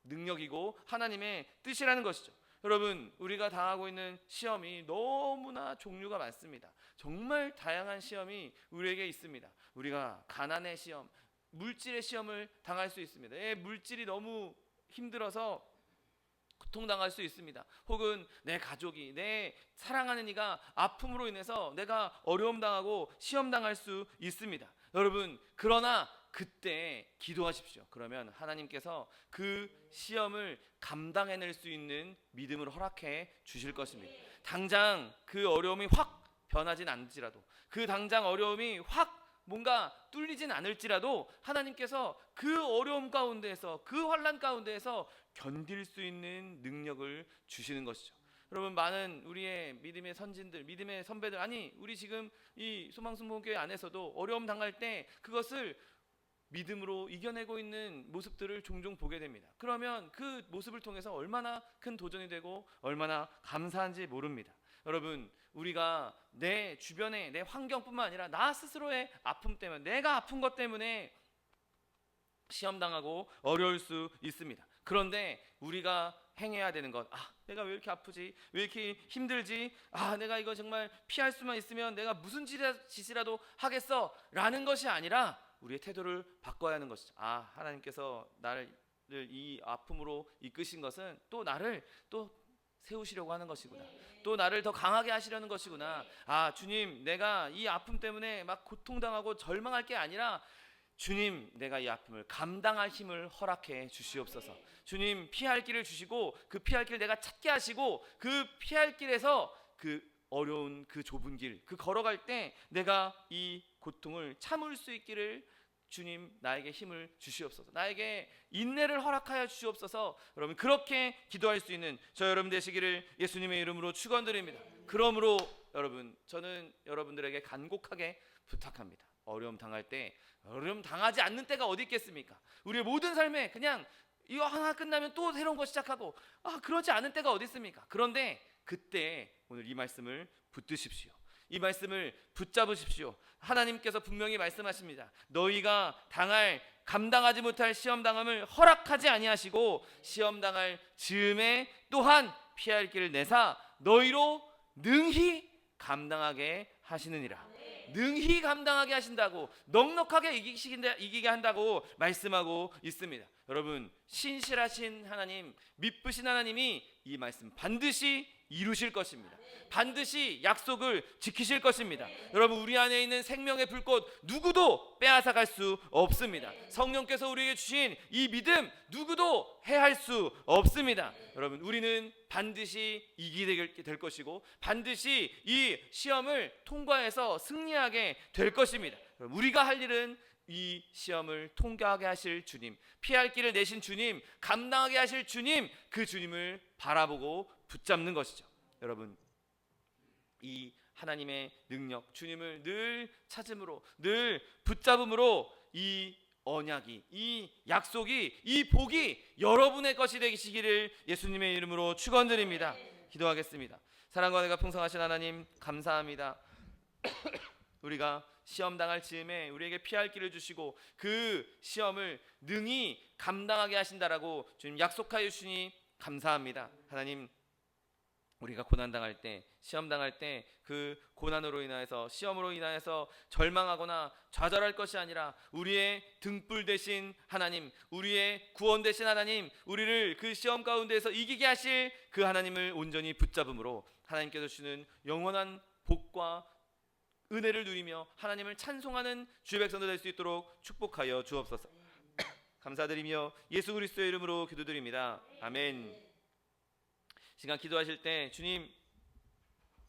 능력이고 하나님의 뜻이라는 것이죠. 여러분, 우리가 당하고 있는 시험이 너무나 종류가 많습니다. 정말 다양한 시험이 우리에게 있습니다. 우리가 가난의 시험, 물질의 시험을 당할 수 있습니다. 물질이 너무 힘들어서 고통당할 수 있습니다. 혹은 내 가족이, 내 사랑하는 이가 아픔으로 인해서 내가 어려움 당하고 시험 당할 수 있습니다. 여러분, 그러나 그때 기도하십시오. 그러면 하나님께서 그 시험을 감당해낼 수 있는 믿음을 허락해 주실 것입니다. 당장 그 어려움이 확 변하진 않을지라도, 그 당장 어려움이 확 뭔가 뚫리진 않을지라도 하나님께서 그 어려움 가운데에서, 그 환난 가운데에서 견딜 수 있는 능력을 주시는 것이죠. 여러분, 많은 우리의 믿음의 선진들, 믿음의 선배들, 우리 지금 이 소망순복음교회 안에서도 어려움 당할 때 그것을 믿음으로 이겨내고 있는 모습들을 종종 보게 됩니다. 그러면 그 모습을 통해서 얼마나 큰 도전이 되고 얼마나 감사한지 모릅니다. 여러분, 우리가 내 주변에, 내 환경뿐만 아니라 나 스스로의 아픔 때문에, 내가 아픈 것 때문에 시험당하고 어려울 수 있습니다. 그런데 우리가 행해야 되는 것, 내가 왜 이렇게 아프지? 왜 이렇게 힘들지? 내가 이거 정말 피할 수만 있으면 내가 무슨 짓이라도 하겠어 라는 것이 아니라 우리의 태도를 바꿔야 하는 것이죠. 하나님께서 나를 이 아픔으로 이끄신 것은 또 나를 또 세우시려고 하는 것이구나. 또 나를 더 강하게 하시려는 것이구나. 주님, 내가 이 아픔 때문에 막 고통당하고 절망할 게 아니라 주님, 내가 이 아픔을 감당할 힘을 허락해 주시옵소서. 주님, 피할 길을 주시고 그 피할 길을 내가 찾게 하시고 그 피할 길에서 그 어려운 그 좁은 길, 그 걸어갈 때 내가 이 고통을 참을 수 있기를 주님, 나에게 힘을 주시옵소서. 나에게 인내를 허락하여 주시옵소서. 여러분, 그렇게 기도할 수 있는 저 여러분 되시기를 예수님의 이름으로 축원드립니다. 그러므로 여러분, 저는 여러분들에게 간곡하게 부탁합니다. 어려움 당할 때, 어려움 당하지 않는 때가 어디 있겠습니까? 우리의 모든 삶에 그냥 이거 하나 끝나면 또 새로운 거 시작하고 그러지 않은 때가 어디 있습니까? 그런데 그때 오늘 이 말씀을 붙드십시오. 이 말씀을 붙잡으십시오. 하나님께서 분명히 말씀하십니다. 너희가 감당하지 못할 시험 당함을 허락하지 아니하시고 시험 당할 즈음에 또한 피할 길을 내사 너희로 능히 감당하게 하시느니라. 능히 감당하게 하신다고, 넉넉하게 이기게 한다고 말씀하고 있습니다. 여러분, 신실하신 하나님, 미쁘신 하나님이 이 말씀 반드시 이루실 것입니다. 반드시 약속을 지키실 것입니다. 여러분, 우리 안에 있는 생명의 불꽃 누구도 빼앗아갈 수 없습니다. 성령께서 우리에게 주신 이 믿음 누구도 해할 수 없습니다. 여러분, 우리는 반드시 이기게 될 것이고 반드시 이 시험을 통과해서 승리하게 될 것입니다. 우리가 할 일은 이 시험을 통과하게 하실 주님, 피할 길을 내신 주님, 감당하게 하실 주님, 그 주님을 바라보고 붙잡는 것이죠. 여러분, 이 하나님의 능력, 주님을 늘 찾음으로, 늘 붙잡음으로 이 언약이, 이 약속이, 이 복이 여러분의 것이 되시기를 예수님의 이름으로 축원드립니다. 기도하겠습니다. 사랑과 은혜가 풍성하신 하나님, 감사합니다. 우리가 시험 당할 즈음에 우리에게 피할 길을 주시고 그 시험을 능히 감당하게 하신다라고 주님 약속하여 주시니 감사합니다. 하나님, 우리가 고난 당할 때, 시험 당할 때 그 고난으로 인하여서, 시험으로 인하여서 절망하거나 좌절할 것이 아니라 우리의 등불 되신 하나님, 우리의 구원 되신 하나님, 우리를 그 시험 가운데에서 이기게 하실 그 하나님을 온전히 붙잡음으로 하나님께서 주시는 영원한 복과 은혜를 누리며 하나님을 찬송하는 주의 백성들 될 수 있도록 축복하여 주옵소서. 감사드리며 예수 그리스도의 이름으로 기도드립니다. 아멘. 시간 기도하실 때 주님,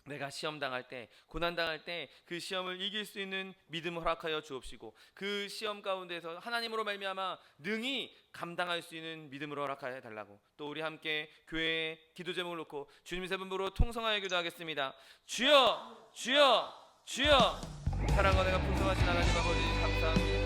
내가 시험 당할 때, 고난 당할 때 그 시험을 이길 수 있는 믿음을 허락하여 주옵시고 그 시험 가운데서 하나님으로 말미암아 능히 감당할 수 있는 믿음을 허락하여 달라고, 또 우리 함께 교회의 기도 제목을 놓고 주님 세 분으로 통성하여 기도하겠습니다. 주여, 주여, 주여. 사랑과 내가 풍성하신 하나님 아버지, 감사합니다.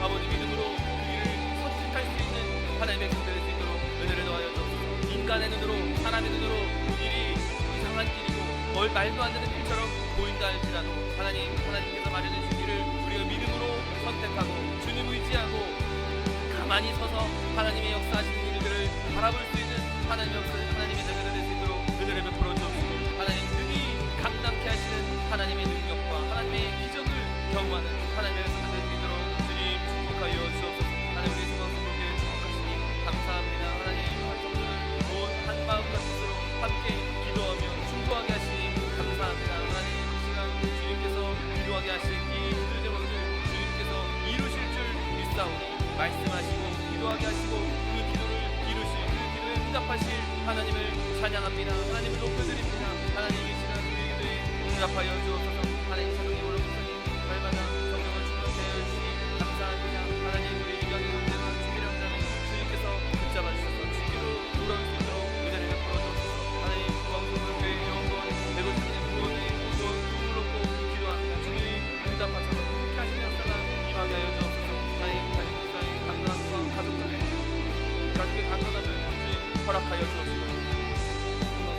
아버지, 믿음으로 그 길을 선택할 수 있는 하나님의 백성들 될 수 있도록 은혜를 더하여 주옵소서. 인간의 눈으로, 사람의 눈으로 길이 이상한 길이고 말도 안 되는 길처럼 보인다 할지라도 하나님께서 마련해 주신 길을 우리가 믿음으로 선택하고 주님 의지하고 가만히 서서 하나님의 역사하시는 일들을 바라볼 수 있는 하나님의 자녀들 될 수 있도록 은혜를 베풀어 주옵시고, 하나님 능히 감당케 하시는 하나님의 능력과 하나님의 기적을 경험하는 하나님의 백성들 될 수 있도록 축복하여 주옵소서. 하나님, 우리 성도님께 축복하시니 감사합니다. 하나님, 성도들 온 한마음과 뜻으로 함께 기도하며 충고하게 하시니 감사합니다. 하나님, 이 시간 주님께서 기도하게 하실 이 기도 제목을 주님께서 이루실 줄 믿사오니 말씀하시고 기도하게 하시고 그 기도를 이루실, 그 기도에 응답하실 하나님을 찬양합니다. 하나님을 높여드립니다. 하나님, 이 시간 우리 기도에 응답하여 주옵소서. 하나님, 사랑의 오른손이 날마다 성령을 충만케 하여 주시니 감사합니다. 하나님, 우리 이강의 형제와 주기령 자매 주님께서 붙잡아 주셔서 주기로 돌아올 수 있도록 은혜를 베풀어 주옵소서. 하나님, 구원소를 교회의 영원 대도시의 구원을 놓고 기도합니다. 주님 응답하셔서 그렇게 하시는 역사가 임하게 하여 주옵소서. 하나님, 목사의 강건함과 가족의 강건함을 주님 허락하여 주옵시고,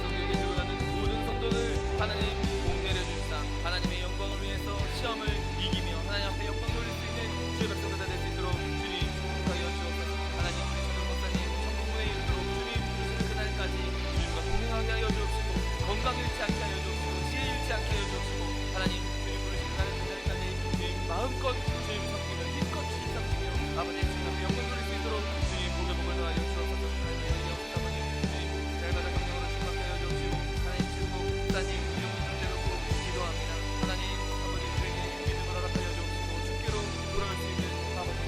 성도에게 들어가는 모든 성도들 하나님 복 내려주시사 하나님의 영광을 위해서 시험을 이기며 하나님 앞에 영광 돌릴 수 있는 주의 백성들 될 수 있도록 주님 축복하여 주옵소서. 하나님, 우리 성도 목사님 천국문에 이르도록 주님 부르시는 그날까지 주님과 동행하게 하여 주옵시고, 건강 잃지 않게 하여 주옵시고, 지혜 잃지 않게 하여 주옵시고, 하나님 주님 부르시는 그날까지 주님 마음껏 주님 섬기며 힘껏 주님 섬기며 아버지 주님 앞에 영광 돌릴 수 있도록 주님 복을 더하여 주옵소서. 하나님, 아버지 주님 날마다 성령으로 충만케 하여 주옵시고, 하나님 주고 목사님 영혼 상대 놓고 기도합니다. 하나님, 아버지 우리에게 믿음을 허락하여 주옵시고 주께로 돌아올 수 있는 아버지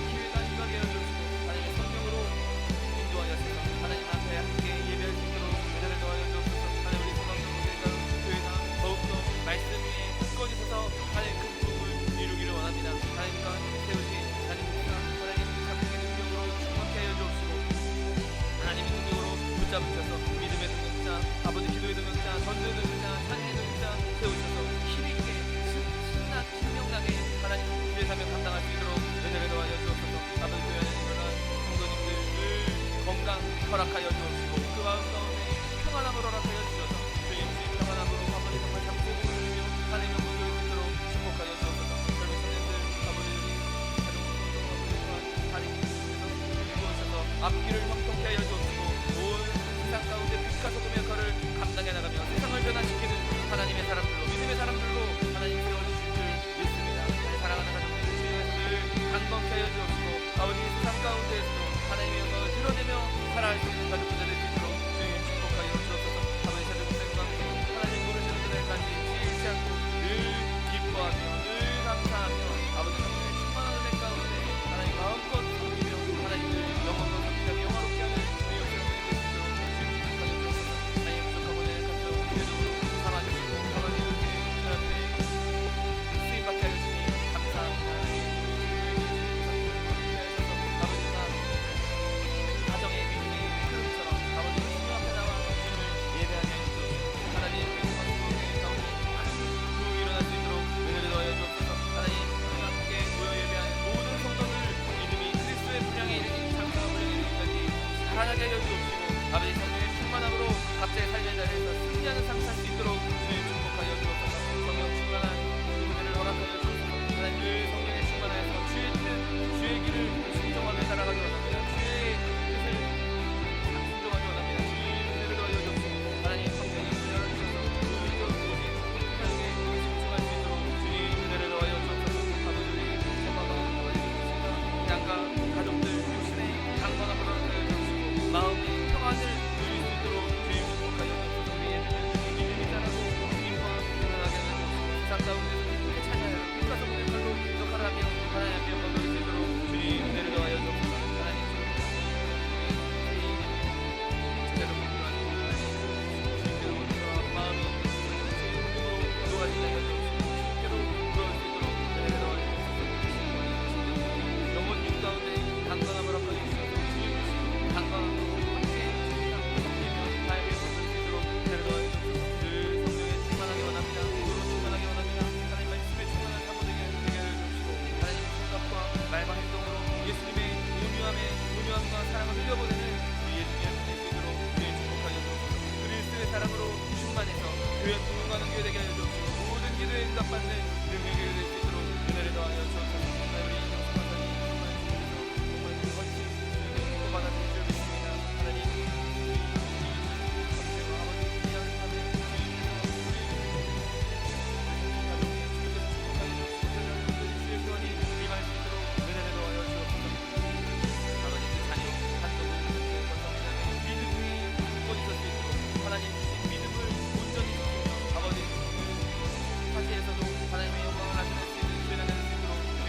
기회가 임하게 하여 주옵시고, 하나님의 성령으로 인도하여 주셔서 하나님 앞에 함께 예배할 수 있도록 은혜를 더하여 주옵소서. 하나님, 우리 소망정교회가 교회가 더욱더 말씀 위에 굳건히 서서 하나님 큰 부흥을 이루기를 원합니다. 하나님과 세우신 하나님 목사, 하나님 작품의 능력으로 충만케 하여 주옵시고, 하나님의 능력으로 붙잡으셔서 믿음의 능력자, 아버지 기도의 능력자, 전도의 능력자, 찬양의 능력자 세우셔서 힘있게 신명나게 하나님 주의 사명 감당할 수 있도록 은혜를 더하여 주옵소서. 아버지 교회 안에 일어난 성도님들 늘 건강 허락하여 주옵시고, 그 마음 가운데 평안함을 허락하여 주셔서 주님 평안함으로 아버지 정말 잠들고 누리며 하나님의 앞길을 형통케 하여 주옵시고 온 세상 가운데 빛과 소금의 역할을 감당해 나가며 세상을 변화시키는 하나님의 사람들로 믿음의 사람들로 하나님 세워주실 줄 믿습니다. 사랑하는 가족들 주님께서 늘 강건케 하여 주옵시고 아버지 세상 가운데에서도 하나님의 영광을 드러내며 살아갈 수 있는 가족들이 될 수 있도록 주님 축복하여 주옵소서. 아버지 자녀들과 하나님 모르시는 그날까지 지치 않고 늘 기뻐하며 늘 감사하며 아버지 성령의 충만한 은혜 가운데 하나님 마음껏 섬기며 하나님을 영원히 섬기며 영화롭게 하는 주의 영광을 되시도록 주님 축복하여 주옵소서. 하나님 부족하고 내 감정 기도로 삼아주시고 아버지 주 앞에 쓰임받게 하여 주시니 감사합니다. 아버지가 가정의 믿음의 흐름처럼 아버지 주님 앞에 나와 주님을 예배하게 해주시고 하나님 영광 가운데 큰 일어날 수 있도록 은혜를 더하여 주옵소서. 하나님 함께 모여 예배하는 모든 성도들 믿음이 그리스도의 분량에 이르니 장성한 분량에 이르기까지 살아나게 하여 주옵시고 아버지 성령의 충만함으로 각자의 삶의 자리에서 승리하는 삶 살 수 있도록 주님 축복하여 주옵소서. 성령 충만한 은혜를 허락하여 주옵소서. 하나님 늘 성령의 충만하여서 주의 뜻 주의 길을 순종하며 살아가기 원합니다. 주의 뜻을 순종하기 원합니다. 주의 은혜를 더하여 주옵시고 하나님 성령의 문을 열어주셔서 우리도 오직 하나님께 집중할 수 있도록 주의 은혜를 더하여 주옵소서. 아버지 엄마가 아버지 양가 가족들 육신의 강건함을 허락하여 주옵시고 마음의 평안을 누릴 수 있도록 주님 축복하여 주옵소서. 우리의 믿음이 자라고 주님과 건강하게 하여 주옵소서. 세상 가운데서 기쁘게 찬양하여 빛과 소금의 칼로 역할을 하며 하나님 앞에 영광 돌릴 수 있도록 주님 은혜를 더하여 주옵소서. 하나님 제대로 공부하고 주님께로 돌아와 마음이 주님으로 도와지게 하여 주옵시고 주님께로 돌아올 수 있도록 은혜를 더하여 주옵소서. 영혼 육 가운데 강건함을 허락하여 주셔서 주님 강건함으로 함께 섬기며 삶의 모습을 수 있도록 은혜를 더하여 주옵소서. 늘 성령에 충만하게 원합니다. 물로 충만하게 원합니다. 하나님 말씀에 충만한 사모 되게 하여 주옵시고 하나님 생각과 말과 행동으로 예수님의 온유함과 사랑을 흘려보내는 우리 예수님의 삶이 있도록 주님 축복하여 주옵소서. 그리스도의 사랑으로 충만해서 교회 부흥하는 교회 되게 하여 주옵시고 모든 기도에 응답받는 능력의 교회 될 수 있도록 은혜를 더하여 주옵소서. 우리 영성하사님 정말 주님께서 정말 거친 주님을 받아들일 줄 믿습니다. 하나님 아버지 그냥 하는 하나님 주신 믿음을 온전히 지키며 아버지 사지에서도 하나님의 영광을 나타낼 수 있는 죄를 내는 수 있도록 주님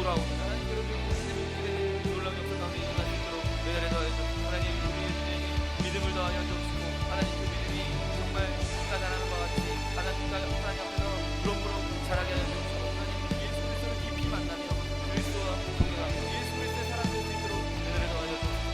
돌아오는 하나님 여러분 놀라운 역사 가운데 일어날 수 있도록 은혜를 더하여 주옵소서. 하나님 우리에게 믿음을 더하여 주옵시고 하나님 그 믿음이 정말 씨가 자라는 것 같이 하나님과 하나님 앞에서 무럭무럭 자라게 하여 주옵시고 하나님 예수 그리스도를 깊이 만나며 그리스도와 동행하며 예수 그리스도의 사랑을 수 있도록 은혜를 더하여 주옵소서.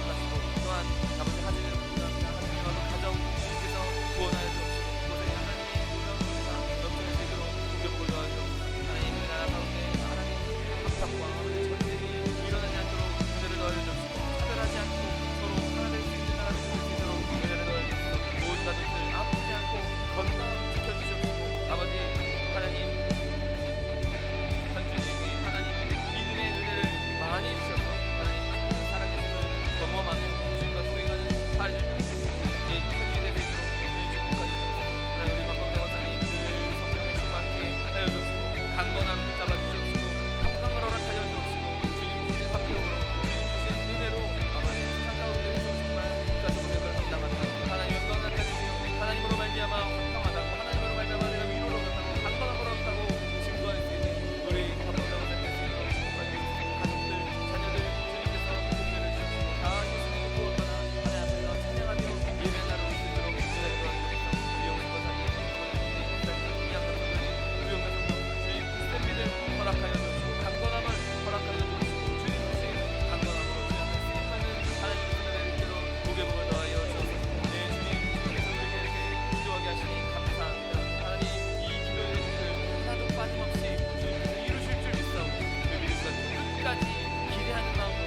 하나님 또한 아버지 하늘을 부탁합니다. 하나님과 가정 주께서 구원하여 주옵시고 그곳에 하나님의 놀라운 은혜가 넘쳐날 수 있도록 공격을 더하여 주옵소서. 하나님 그 나라 가운데 하나님의 합작과 하나님의 전쟁이 일어나지 않도록 은혜를 더하여 주옵시고 차별하지 않고 서로 하나 될 수 있는 나라를 될 수 있도록 은혜를 더하여 주옵소서. 모든 가족들 아프지 않고 건강 지켜주시옵시고 아버지 하나님 현주님이 하나님 믿음의 은혜를 많이 주셔서 하나님 살아계심을 경험하며 주님과 동행하는 삶을 예, 현주에 대해서 축복하여 주옵소서. 하나님 우리 박광대 원사님 늘 성령의 충만케 하여 주옵시고 강건함 잡아주옵시고 평강을 허락하여 주옵시고 주님 주신 화평으로 주님 주신 은혜로 아버지 세상 가운데에서 정말 가족 고백을 감당하는 하나님 영광을 나타내며 하나님으로 말미암아 화평하다고 하나님으로 말미암아 내가 위로를 얻었다고 강건함을 얻었다고 증거할 수 있는 우리 박광대 원사님께서 축복하여 가족들 자녀들 주님께서 공개를 주시고 다 예수님의 구원받아 하나님 앞에서 찬양하며 예배 나를 수 있도록 은혜를 도와주옵소서. 우리 영광 사님 이 양가족들이 우리 영광 성령 주님 스탠비를 허락하여 주시고 강건함을 허락하여 주시고 주님 주신 강건함으로 주님 앞에 승리하는 하나님의 손을 내리도록 무게복을 더하여 주옵소서. 네 주님 주님께서 우리에게 이렇게 기도하게 하시니 감사합니다. 하나님 이 기도의 뜻을 하나도 빠짐없이 주님께서 이루실 줄 믿사오니 그 믿음과 끝까지 기대하는 마음으로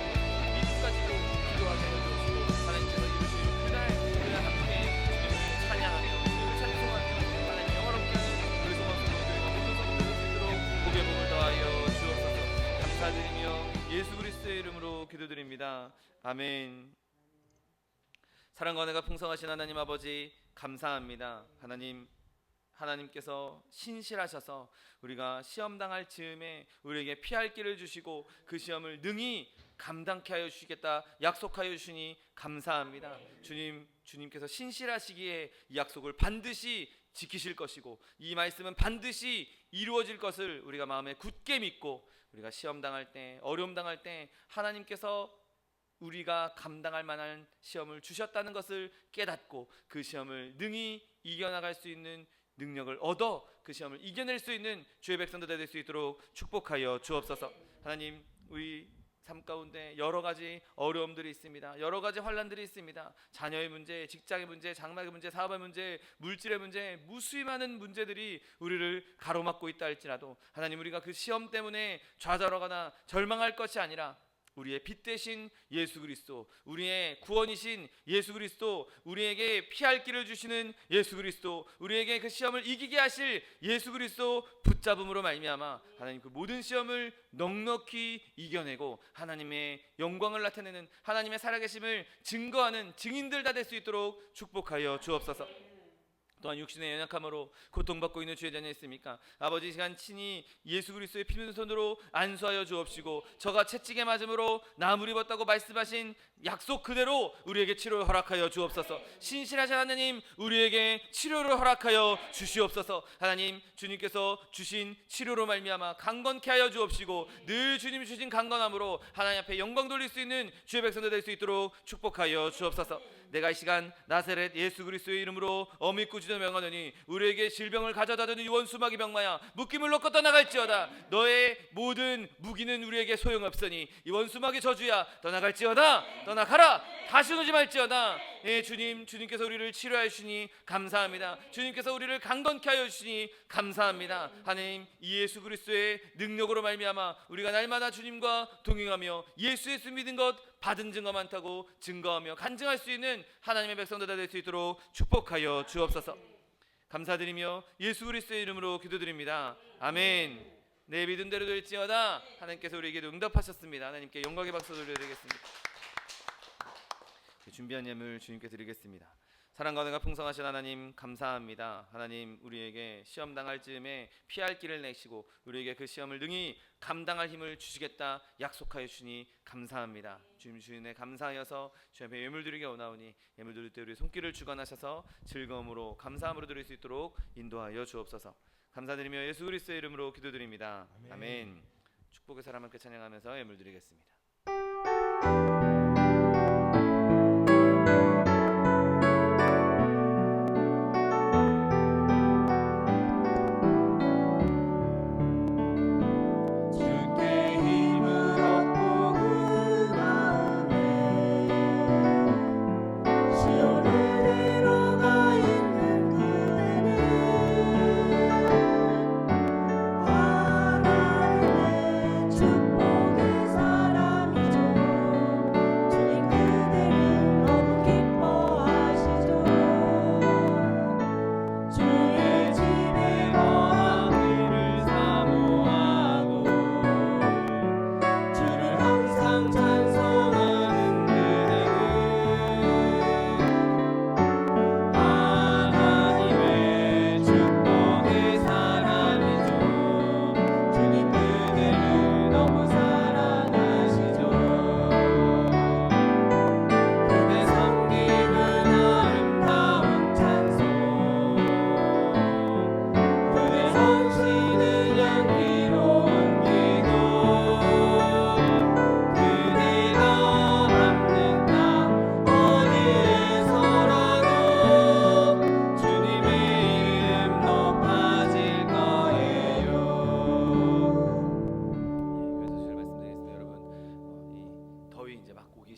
믿음까지도 기도하게 하여 주옵시고 하나님께서 이루실 그날 함께 주님을 찬양하며 주님을 찬송하며 하나님 영화롭게 하는 우리 소망성도들과 모든 성도들 수 있도록 고개복을 더하여 주옵소서. 감사드리며 예수 그리스도의 이름으로 기도드립니다. 아멘. 사랑과 은혜가 풍성하신 하나님 아버지 감사합니다. 하나님께서 신실하셔서 우리가 시험 당할 즈음에 우리에게 피할 길을 주시고 그 시험을 능히 감당케 하여 주시겠다 약속하여 주시니 감사합니다. 주님께서 신실하시기에 이 약속을 반드시 지키실 것이고 이 말씀은 반드시 이루어질 것을 우리가 마음에 굳게 믿고 우리가 시험 당할 때 어려움 당할 때 하나님께서 우리가 감당할 만한 시험을 주셨다는 것을 깨닫고 그 시험을 능히 이겨나갈 수 있는 능력을 얻어 그 시험을 이겨낼 수 있는 주의 백성들 될 수 있도록 축복하여 주옵소서. 하나님 우리 삶 가운데 여러 가지 어려움들이 있습니다. 여러 가지 환난들이 있습니다. 자녀의 문제, 직장의 문제, 장막의 문제, 사업의 문제, 물질의 문제, 무수히 많은 문제들이 우리를 가로막고 있다 할지라도 하나님 우리가 그 시험 때문에 좌절하거나 절망할 것이 아니라 우리의 빛 대신 예수 그리스도, 우리의 구원이신 예수 그리스도, 우리에게 피할 길을 주시는 예수 그리스도, 우리에게 그 시험을 이기게 하실 예수 그리스도 붙잡음으로 말미암아 하나님 그 모든 시험을 넉넉히 이겨내고 하나님의 영광을 나타내는 하나님의 살아계심을 증거하는 증인들 다 될 수 있도록 축복하여 주옵소서. 또한 육신의 연약함으로 고통받고 있는 주의 자녀 있습니까? 아버지 이 시간 친히 예수 그리스도의 피 묻은 손으로 안수하여 주옵시고 저가 채찍에 맞음으로 나무를 입었다고 말씀하신 약속 그대로 우리에게 치료를 허락하여 주옵소서. 신실하신 하나님 우리에게 치료를 허락하여 주시옵소서. 하나님 주님께서 주신 치료로 말미암아 강건케 하여 주옵시고 늘 주님 주신 강건함으로 하나님 앞에 영광 돌릴 수 있는 주의 백성들 될 수 있도록 축복하여 주옵소서. 내가 이 시간 나사렛 예수 그리스도의 이름으로 어미고 주여 명하노니 우리에게 질병을 가져다 주는 원수마귀 병마야 묶임을 놓고 떠나갈지어다. 너의 모든 무기는 우리에게 소용없으니 이 원수마귀 저주야 떠나갈지어다. 떠나가라. 다시 오지 말지어다. 예, 주님께서 우리를 치료하여 주시니 감사합니다. 주님께서 우리를 강건케 하여 주시니 감사합니다. 하나님 이 예수 그리스도의 능력으로 말미암아 우리가 날마다 주님과 동행하며 예수 믿은 것 받은 증거 많다고 증거하며 간증할 수 있는 하나님의 백성들 될 수 있도록 축복하여 주옵소서. 감사드리며 예수 그리스도의 이름으로 기도드립니다. 아멘. 내 믿음대로 될지어다. 하나님께서 우리에게 응답하셨습니다. 하나님께 영광의 박수 돌려드리겠습니다. 준비한 예물 주님께 드리겠습니다. 사랑과 은혜가 풍성하신 하나님 감사합니다. 하나님 우리에게 시험 당할 즈음에 피할 길을 내시고 우리에게 그 시험을 능히 감당할 힘을 주시겠다 약속하여 주시니 감사합니다. 주님 주인에 감사하여서 주 앞에 예물 드리게 원하오니 예물 드릴 때 우리 손길을 주관하셔서 즐거움으로 감사함으로 드릴 수 있도록 인도하여 주옵소서. 감사드리며 예수 그리스도의 이름으로 기도드립니다. 아멘. 축복의 사람 함께 찬양하면서 예물 드리겠습니다.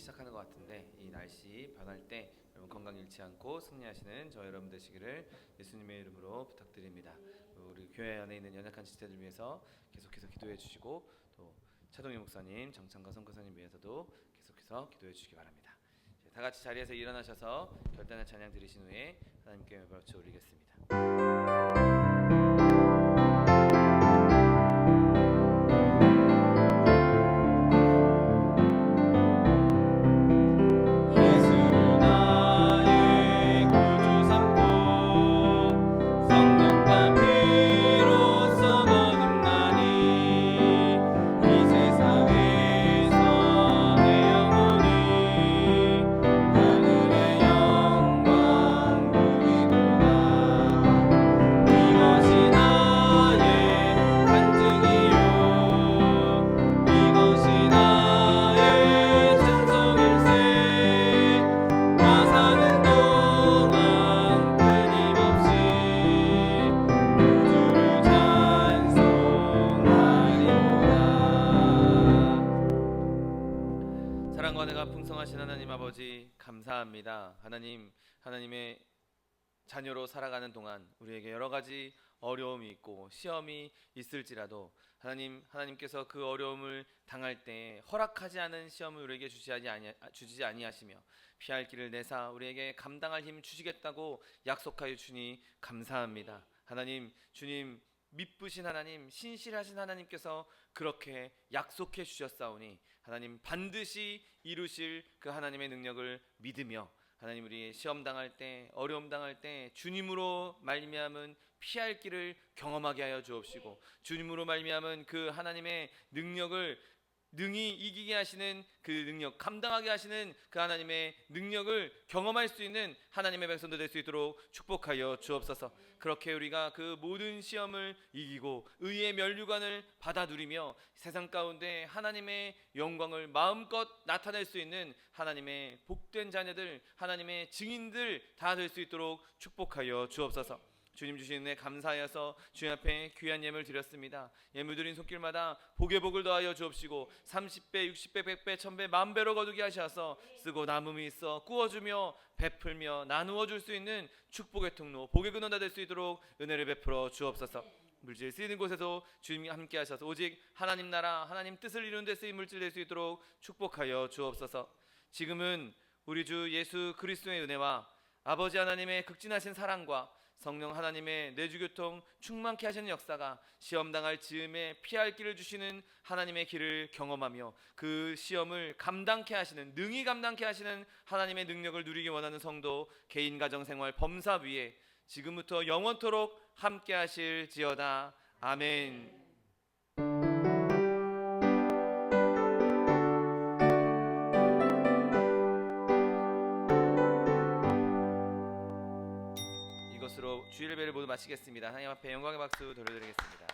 시작하는 것 같은데 이 날씨 변할 때 여러분 건강 잃지 않고 승리하시는 저 여러분 되시기를 예수님의 이름으로 부탁드립니다. 우리 교회 안에 있는 연약한 지체들 위해서 계속해서 기도해 주시고 또 차동희 목사님, 정창가 선교사님 위해서도 계속해서 기도해 주시기 바랍니다. 다 같이 자리에서 일어나셔서 결단의 찬양 드리신 후에 하나님께 박수 올리겠습니다. 풍성하신 하나님 아버지 감사합니다. 하나님의 자녀로 살아가는 동안 우리에게 여러 가지 어려움이 있고 시험이 있을지라도 하나님께서 그 어려움을 당할 때 허락하지 않은 시험을 우리에게 주지 아니하시며 피할 길을 내사 우리에게 감당할 힘 주시겠다고 약속하여 주니 감사합니다. 주님 미쁘신 하나님, 신실하신 하나님께서 그렇게 약속해 주셨사오니 하나님 반드시 이루실 그 하나님의 능력을 믿으며 하나님 우리 시험 당할 때 어려움 당할 때 주님으로 말미암은 피할 길을 경험하게 하여 주옵시고 주님으로 말미암은 그 하나님의 능력을 능히 이기게 하시는 그 능력, 감당하게 하시는 그 하나님의 능력을 경험할 수 있는 하나님의 백성들 될 수 있도록 축복하여 주옵소서. 그렇게 우리가 그 모든 시험을 이기고 의의 면류관을 받아 누리며 세상 가운데 하나님의 영광을 마음껏 나타낼 수 있는 하나님의 복된 자녀들, 하나님의 증인들 다 될 수 있도록 축복하여 주옵소서. 주님 주신 은혜 감사하여서 주님 앞에 귀한 예물 드렸습니다. 예물 드린 손길마다 복에 복을 더하여 주옵시고 30배, 60배, 100배, 1000배, 만배로 거두게 하셔서 쓰고 남음이 있어 구워주며 베풀며 나누어 줄 수 있는 축복의 통로, 복의 근원 다 될 수 있도록 은혜를 베풀어 주옵소서. 물질 쓰이는 곳에서 주님이 함께 하셔서 오직 하나님 나라, 하나님 뜻을 이루는 데 쓰인 물질 될 수 있도록 축복하여 주옵소서. 지금은 우리 주 예수 그리스도의 은혜와 아버지 하나님의 극진하신 사랑과 성령 하나님의 내주교통 충만케 하시는 역사가 시험당할 즈음에 피할 길을 주시는 하나님의 길을 경험하며 그 시험을 감당케 하시는, 능히 감당케 하시는 하나님의 능력을 누리기 원하는 성도 개인 가정생활 범사 위에 지금부터 영원토록 함께 하실지어다. 아멘. 주일 예배를 모두 마치겠습니다. 하나님 앞에 영광의 박수 돌려드리겠습니다.